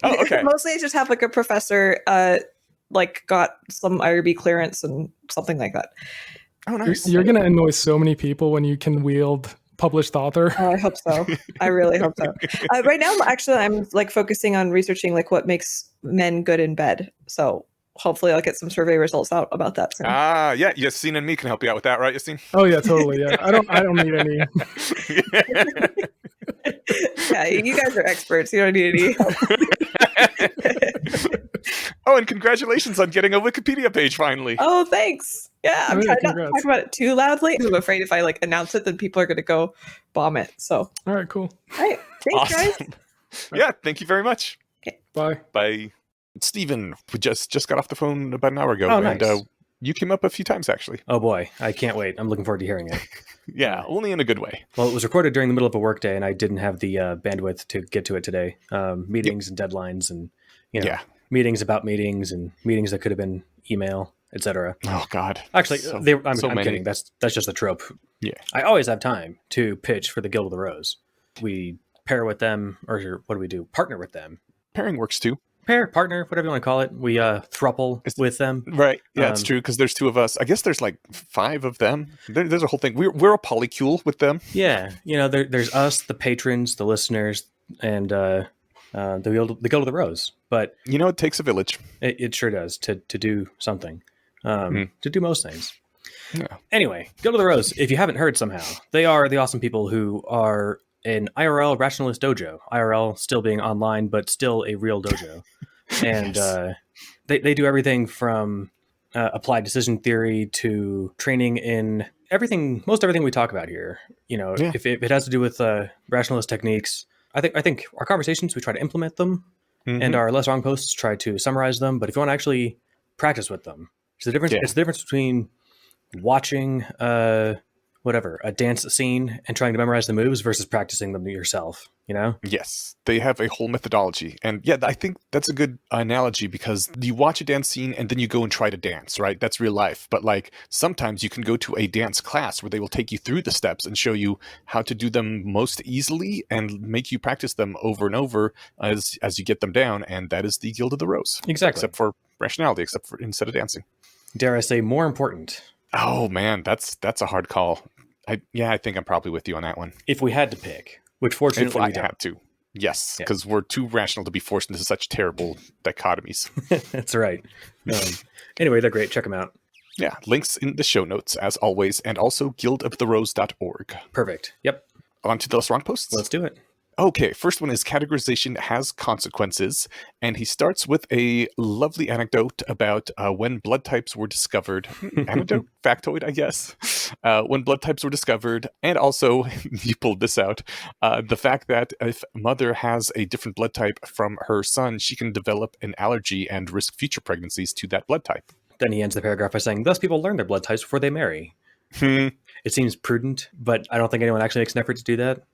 Oh, okay. Mostly I just have like a professor, like got some IRB clearance and something like that. Oh, nice. You're going to annoy so many people when you can wield published author. Oh, I hope so. I really hope so. Right now, I'm like focusing on researching like what makes men good in bed. So hopefully I'll get some survey results out about that soon. Ah, yeah. Yassine and me can help you out with that, right, Yassine? Oh yeah, totally. Yeah, I don't need any. Yeah, you guys are experts. You don't need any help. Oh, and congratulations on getting a Wikipedia page finally. Oh, thanks. Yeah, I'm Oh, yeah, trying not to congrats. talk about it too loudly. I'm afraid if I like announce it, then people are going to go bomb it. So, All right, cool. all right. Thanks, guys. Awesome. Yeah, thank you very much. Bye. Bye. Stephen, we just got off the phone about an hour ago. Oh, nice. And you came up a few times, actually. Oh boy, I can't wait. I'm looking forward to hearing it. Yeah, only in a good way. Well, it was recorded during the middle of a workday, and I didn't have the bandwidth to get to it today. Meetings and deadlines, and Yeah. meetings about meetings, and meetings that could have been email, etc. Oh, God. Actually, So- I'm so many. kidding. That's just a trope. Yeah. I always have time to pitch for the Guild of the Rose. We pair with them, or what do we do? Partner with them. Pairing works too. Pair, partner, whatever you want to call it. We thruple with them. Right. Yeah, it's Um, true, because there's two of us. I guess there's like 5 of them. There's a whole thing. We're a polycule with them. Yeah, there's us, the patrons, the listeners, and the Guild of the Rose. But It takes a village. it sure does to do something, to do most things. Yeah. Anyway, Guild of the Rose. If you haven't heard somehow, they are the awesome people who are an IRL rationalist dojo. IRL still being online, but still a real dojo. And Yes. they do everything from applied decision theory to training in everything, most everything we talk about here. Yeah. If it has to do with rationalist techniques, I think our conversations, we try to implement them, Mhm. and our less wrong posts try to summarize them. But if you want to actually practice with them, it's the difference. Yeah. It's the difference between watching a dance scene and trying to memorize the moves versus practicing them yourself. Yes, they have a whole methodology. And yeah, I think that's a good analogy, because you watch a dance scene and then you go and try to dance, right? That's real life. But like sometimes you can go to a dance class where they will take you through the steps and show you how to do them most easily and make you practice them over and over as you get them down. And that is the Guild of the Rose. Exactly. Except for rationality, except for instead of dancing. Dare I say, more important. Oh man, that's a hard call. I think I'm probably with you on that one. If we had to pick, which If fortunately I we don't. had to. Yes, Yeah. because we're too rational to be forced into such terrible dichotomies. That's right. Anyway, they're great. Check them out. Yeah, links in the show notes, as always, and also guildoftheRose.org. Perfect. Yep. On to the less wrong posts. Let's do it. Okay, first one is categorization has consequences, and he starts with a lovely anecdote about when blood types were discovered. Anecdote? Factoid, I guess. When blood types were discovered, and also, you pulled this out, the fact that if mother has a different blood type from her son, she can develop an allergy and risk future pregnancies to that blood type. Then he ends the paragraph by saying, thus people learn their blood types before they marry. It seems prudent, but I don't think anyone actually makes an effort to do that.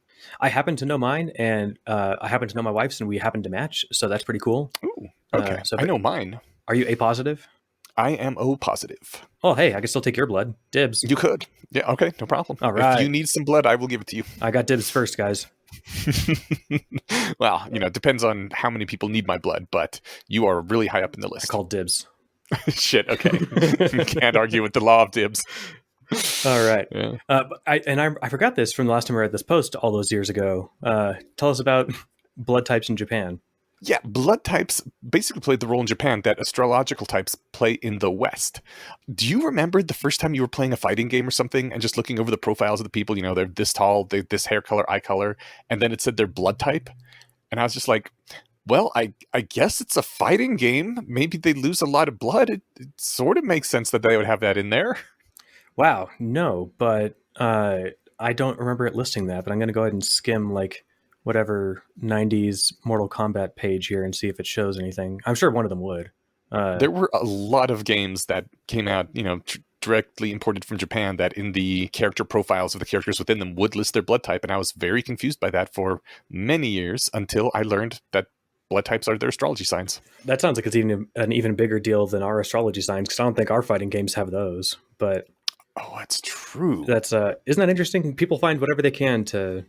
I happen to know mine, and I happen to know my wife's, and we happen to match, so that's pretty cool. Ooh, okay. So I know mine. Are you A positive? I am O positive. Oh, hey, I can still take your blood. Dibs. You could. Yeah, okay, no problem. All right. If you need some blood, I will give it to you. I got dibs first, guys. Well, it depends on how many people need my blood, but you are really high up in the I list. called dibs. Shit, okay. Can't argue with the law of dibs. All right. Yeah. I forgot this from the last time I read this post all those years ago. Tell us about blood types in Japan. Yeah, blood types basically play the role in Japan that astrological types play in the West. Do you remember the first time you were playing a fighting game or something and just looking over the profiles of the people, they're this tall, this hair color, eye color, and then it said their blood type? And I was just like, well, I guess it's a fighting game. Maybe they lose a lot of blood. It sort of makes sense that they would have that in there. Wow, no, but I don't remember it listing that, but I'm going to go ahead and skim whatever 90s Mortal Kombat page here and see if it shows anything. I'm sure one of them would. There were a lot of games that came out, directly imported from Japan that in the character profiles of the characters within them would list their blood type. And I was very confused by that for many years until I learned that blood types are their astrology signs. That sounds like it's even an even bigger deal than our astrology signs, because I don't think our fighting games have those. But Oh, that's true. that's isn't that interesting? People find whatever they can to,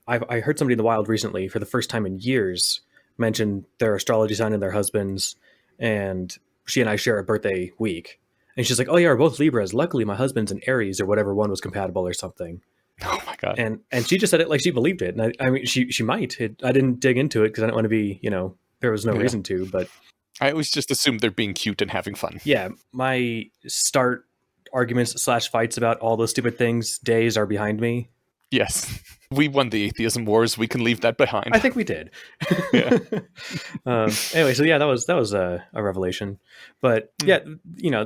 I heard somebody in the wild recently for the first time in years mention their astrology sign and their husband's, and she and I share a birthday week. And she's like, "Oh yeah, we're both Libras. Luckily, my husband's an Aries, or whatever one was compatible or something." Oh my God. And she just said it like she believed it. And I mean, she might. I didn't dig into it because I didn't want to be, there was no reason to. But I always just assumed they're being cute and having fun. yeah, my start arguments / fights about all those stupid things days are behind me. Yes. We won the atheism wars. We can leave that behind. I think we did. Yeah. Anyway, so yeah, that was a revelation. But yeah,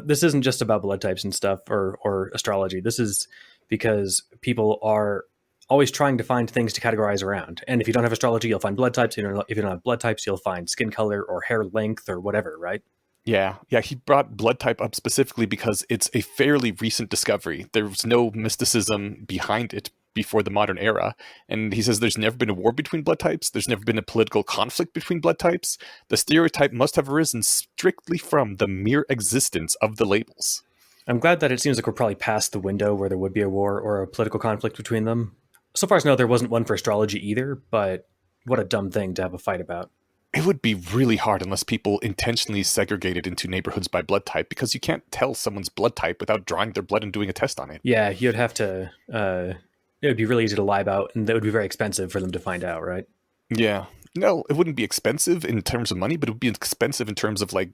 this isn't just about blood types and stuff or astrology. This is because people are always trying to find things to categorize around. And if you don't have astrology, you'll find blood types. If you don't have blood types, you'll find skin color or hair length or whatever, right? Yeah. He brought blood type up specifically because it's a fairly recent discovery. There's no mysticism behind it before the modern era. And he says there's never been a war between blood types. There's never been a political conflict between blood types. The stereotype must have arisen strictly from the mere existence of the labels. I'm glad that it seems like we're probably past the window where there would be a war or a political conflict between them. So far as I know, there wasn't one for astrology either, but what a dumb thing to have a fight about. It would be really hard unless people intentionally segregated into neighborhoods by blood type, because you can't tell someone's blood type without drawing their blood and doing a test on it. Yeah, you'd have to... it would be really easy to lie about, and that would be very expensive for them to find out, right? Yeah. No, it wouldn't be expensive in terms of money, but it would be expensive in terms of like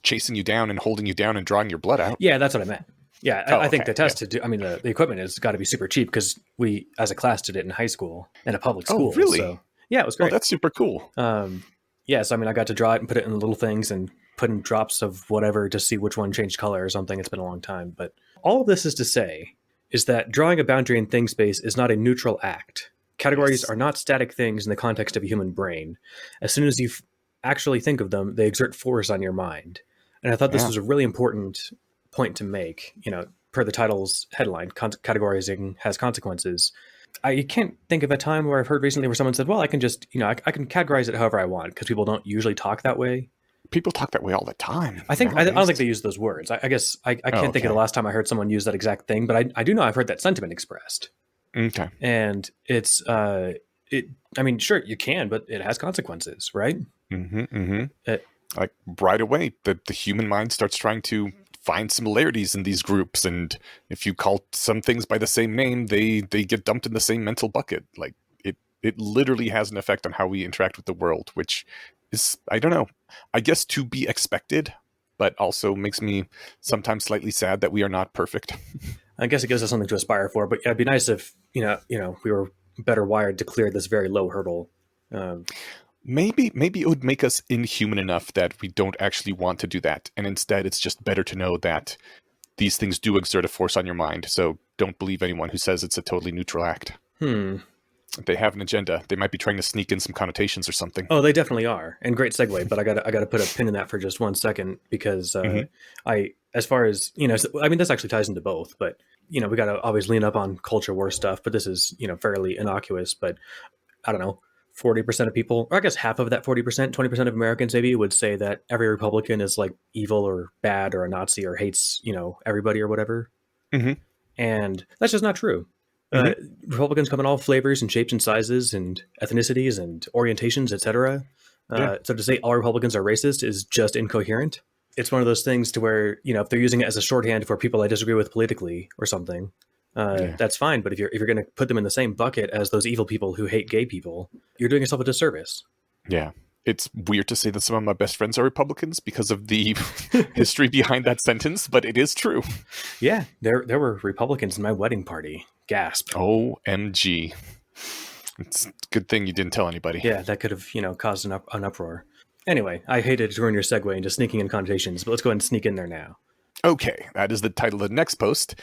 chasing you down and holding you down and drawing your blood out. Yeah, that's what I meant. Yeah, I think okay, the test to do, I mean, the equipment has got to be super cheap because we, as a class, did it in high school, in a public school. Oh, really? So, yeah, it was Oh, great. that's super cool. Yeah, so I mean, I got to draw it and put it in little things and put in drops of whatever to see which one changed color or something. It's been a long time. But all of this is to say is that drawing a boundary in thing space is not a neutral act. Categories are not static things in the context of a human brain. As soon as you actually think of them, they exert force on your mind. And I thought this was a really important point to make, per the title's headline, categorizing has consequences. I can't think of a time where I've heard recently where someone said, well, I can just, I can categorize it however I want, because people don't usually talk that way. People talk that way all the time. I don't think they use those words. I guess I can't think of the last time I heard someone use that exact thing, but I do know I've heard that sentiment expressed. Okay. And it's, I mean, sure, you can, but it has consequences, right? Like right away, the human mind starts trying to find similarities in these groups, and if you call some things by the same name, they get dumped in the same mental bucket. Like it literally has an effect on how we interact with the world, which is, I don't know, I guess to be expected, but also makes me sometimes slightly sad that we are not perfect. I guess it gives us something to aspire for, but it'd be nice if we were better wired to clear this very low hurdle. Maybe it would make us inhuman enough that we don't actually want to do that. And instead, it's just better to know that these things do exert a force on your mind. So don't believe anyone who says it's a totally neutral act. They have an agenda. They might be trying to sneak in some connotations or something. Oh, they definitely are. And great segue, but I gotta put a pin in that for just 1 second, because as far as, I mean, this actually ties into both, but, we got to always lean up on culture war stuff, but this is, fairly innocuous, but I don't know. 40% of people, or I guess half of that 40%, 20% of Americans maybe would say that every Republican is like evil or bad or a Nazi or hates, everybody or whatever. And that's just not true. Republicans come in all flavors and shapes and sizes and ethnicities and orientations, etc. So to say all Republicans are racist is just incoherent. It's one of those things to where, if they're using it as a shorthand for people I disagree with politically or something, that's fine. But if you're going to put them in the same bucket as those evil people who hate gay people, you're doing yourself a disservice. Yeah. It's weird to say that some of my best friends are Republicans because of the history behind that sentence, but it is true. Yeah, there were Republicans in my wedding party. Gasp. OMG. It's a good thing you didn't tell anybody. Yeah, that could have, caused an uproar. Anyway, I hated to ruin your segue into sneaking in connotations, but let's go ahead and sneak in there now. Okay, that is the title of the next post,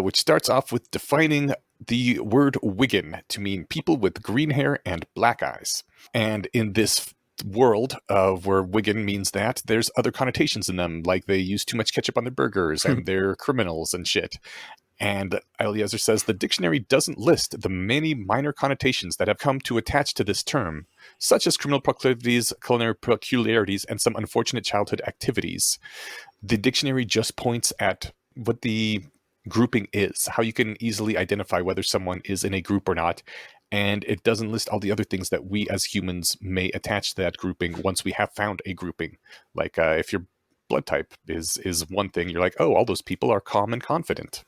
which starts off with defining the word Wigan to mean people with green hair and black eyes. And in this world of where Wigan means that, there's other connotations in them, like they use too much ketchup on their burgers and they're criminals and shit. And Eliezer says the dictionary doesn't list the many minor connotations that have come to attach to this term, such as criminal proclivities, culinary peculiarities, and some unfortunate childhood activities. The dictionary just points at what the grouping is, how you can easily identify whether someone is in a group or not. And it doesn't list all the other things that we as humans may attach to that grouping once we have found a grouping. Like if your blood type is one thing, you're like, oh, all those people are calm and confident.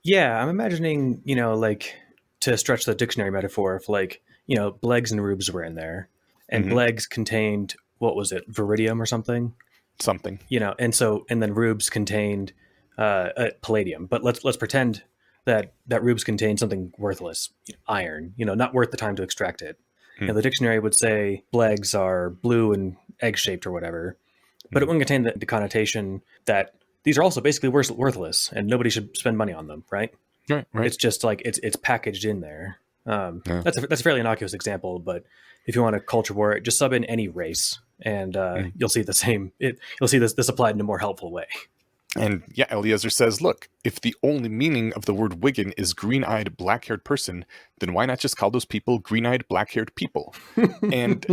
Yeah, I'm imagining, like to stretch the dictionary metaphor, if like, Blegs and Rubes were in there, and Blegs contained, what was it, Viridium or something? Something. And then Rubes contained Palladium. But let's pretend that Rubes contained something worthless, iron, not worth the time to extract it. The dictionary would say Blegs are blue and egg-shaped or whatever, but it wouldn't contain the connotation that these are also basically worthless and nobody should spend money on them, right? Right. It's just like it's packaged in there. That's a fairly innocuous example, but if you want a culture war, just sub in any race, and you'll see the same. You'll see this applied in a more helpful way. And yeah, Eliezer says, look, if the only meaning of the word Wigan is green-eyed, black-haired person, then why not just call those people green-eyed, black-haired people? And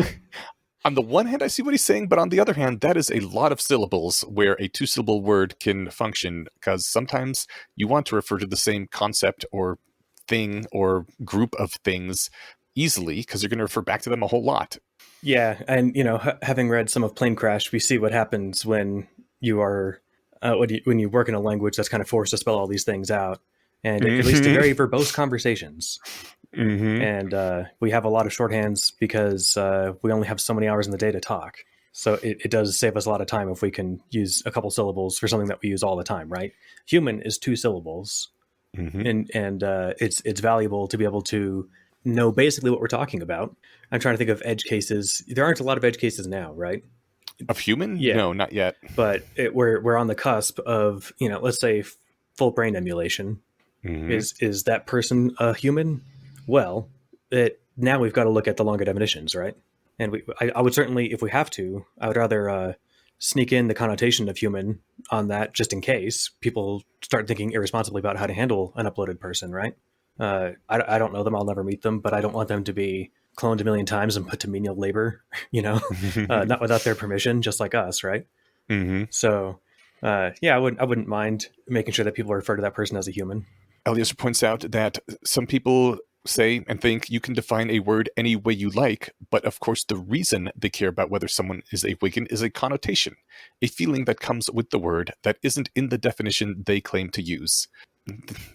on the one hand, I see what he's saying, but on the other hand, that is a lot of syllables where a two-syllable word can function, because sometimes you want to refer to the same concept or thing or group of things easily, because you're going to refer back to them a whole lot. Yeah, and having read some of Plane Crash, we see what happens when you are when you work in a language that's kind of forced to spell all these things out, and it leads to very verbose conversations. And we have a lot of shorthands because we only have so many hours in the day to talk. So it does save us a lot of time if we can use a couple syllables for something that we use all the time, right? Human is 2 syllables, and it's valuable to be able to know basically what we're talking about. I'm trying to think of edge cases. There aren't a lot of edge cases now, right? Of human? Yeah. No, not yet. But we're on the cusp of, let's say full brain emulation. Is that person a human? Well, now we've got to look at the longer definitions, right? And I would certainly, if we have to, I would rather sneak in the connotation of human on that, just in case people start thinking irresponsibly about how to handle an uploaded person, right? I don't know them, I'll never meet them, but I don't want them to be cloned a million times and put to menial labor, not without their permission, just like us, right? So, I wouldn't mind making sure that people refer to that person as a human. Eliezer points out that some people say and think you can define a word any way you like, but of course the reason they care about whether someone is a Wigan is a connotation, a feeling that comes with the word that isn't in the definition they claim to use.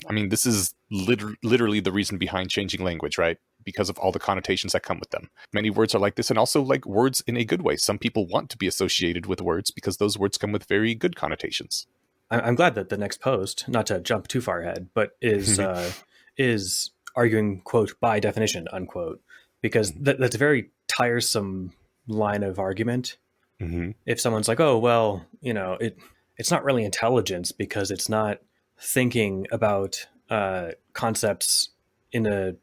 I mean, this is literally the reason behind changing language, right? Because of all the connotations that come with them. Many words are like this, and also like words in a good way. Some people want to be associated with words because those words come with very good connotations. I'm glad that the next post, not to jump too far ahead, but is arguing, quote, by definition, unquote, because that's a very tiresome line of argument. If someone's like, oh, well, it's not really intelligence because it's not thinking about concepts in the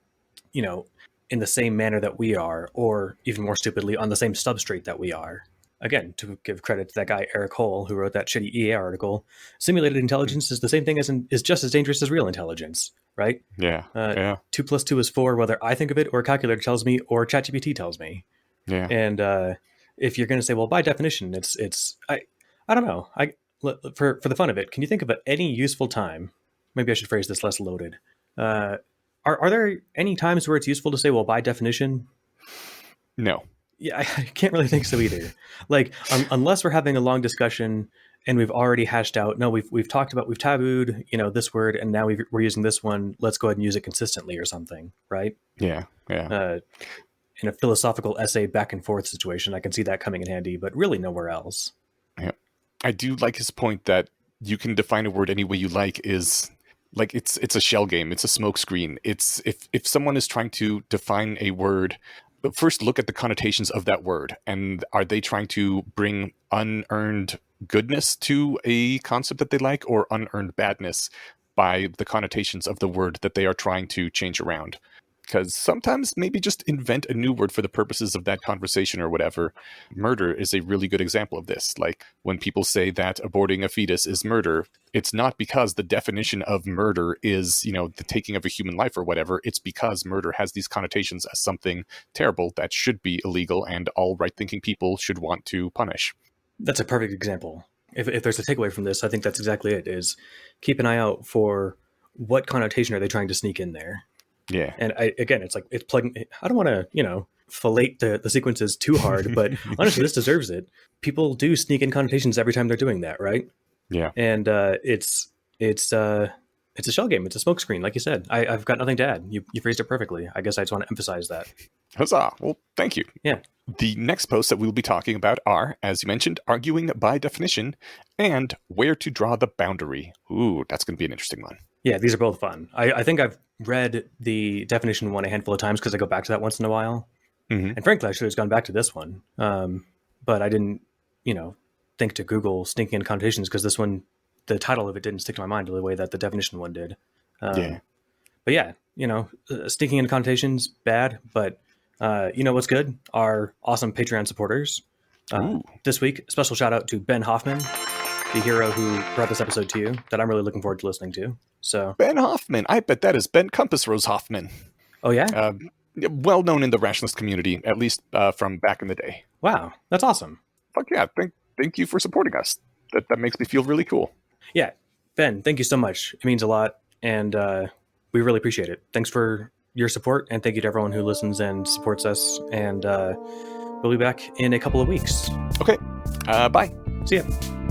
same manner that we are, or even more stupidly, on the same substrate that we are. Again, to give credit to that guy, Eric Hole, who wrote that shitty EA article, simulated intelligence is the same thing is just as dangerous as real intelligence, right? Yeah. 2 + 2 is 4, whether I think of it or a calculator tells me or ChatGPT tells me. Yeah. And if you're going to say, well, by definition, I don't know. For the fun of it, can you think of any useful time? Maybe I should phrase this less loaded. Are there any times where it's useful to say, well, by definition? No. Yeah, I can't really think so either. Like, unless we're having a long discussion and we've already hashed out, no, we've talked about, we've tabooed, this word, and now we're using this one. Let's go ahead and use it consistently or something, right? Yeah. In a philosophical essay back and forth situation, I can see that coming in handy, but really nowhere else. Yeah. I do like his point that you can define a word any way you like is like it's a shell game. It's a smoke screen. It's if someone is trying to define a word, but first look at the connotations of that word. And are they trying to bring unearned goodness to a concept that they like, or unearned badness by the connotations of the word that they are trying to change around? Because sometimes maybe just invent a new word for the purposes of that conversation or whatever. Murder is a really good example of this. Like when people say that aborting a fetus is murder, it's not because the definition of murder is, you know, the taking of a human life or whatever. It's because murder has these connotations as something terrible that should be illegal and all right-thinking people should want to punish. That's a perfect example. If there's a takeaway from this, I think that's exactly it, is keep an eye out for what connotation are they trying to sneak in there. Yeah. And it's like, it's plugging. I don't want to, fillet the sequences too hard, but honestly, this deserves it. People do sneak in connotations every time they're doing that, right? Yeah. And it's a shell game. It's a smokescreen, like you said. I've got nothing to add. You phrased it perfectly. I guess I just want to emphasize that. Huzzah. Well, thank you. Yeah. The next posts that we'll be talking about are, as you mentioned, arguing by definition and where to draw the boundary. Ooh, that's going to be an interesting one. Yeah, these are both fun. I think I've read the definition one a handful of times because I go back to that once in a while. Mm-hmm. And frankly, I should have gone back to this one. But I didn't, think to Google sneaking in connotations because this one, the title of it didn't stick to my mind the way that the definition one did. Yeah. But yeah, sneaking in connotations, bad. But what's good? Our awesome Patreon supporters. This week, special shout out to Ben Hoffman, the hero who brought this episode to you, that I'm really looking forward to listening to. So Ben Hoffman. I bet that is Ben Compass Rose Hoffman. Oh, yeah? Well known in the rationalist community, at least from back in the day. Wow, that's awesome. Fuck yeah. Thank you for supporting us. That makes me feel really cool. Yeah. Ben, thank you so much. It means a lot, and we really appreciate it. Thanks for your support, and thank you to everyone who listens and supports us, and we'll be back in a couple of weeks. Okay. Bye. See ya.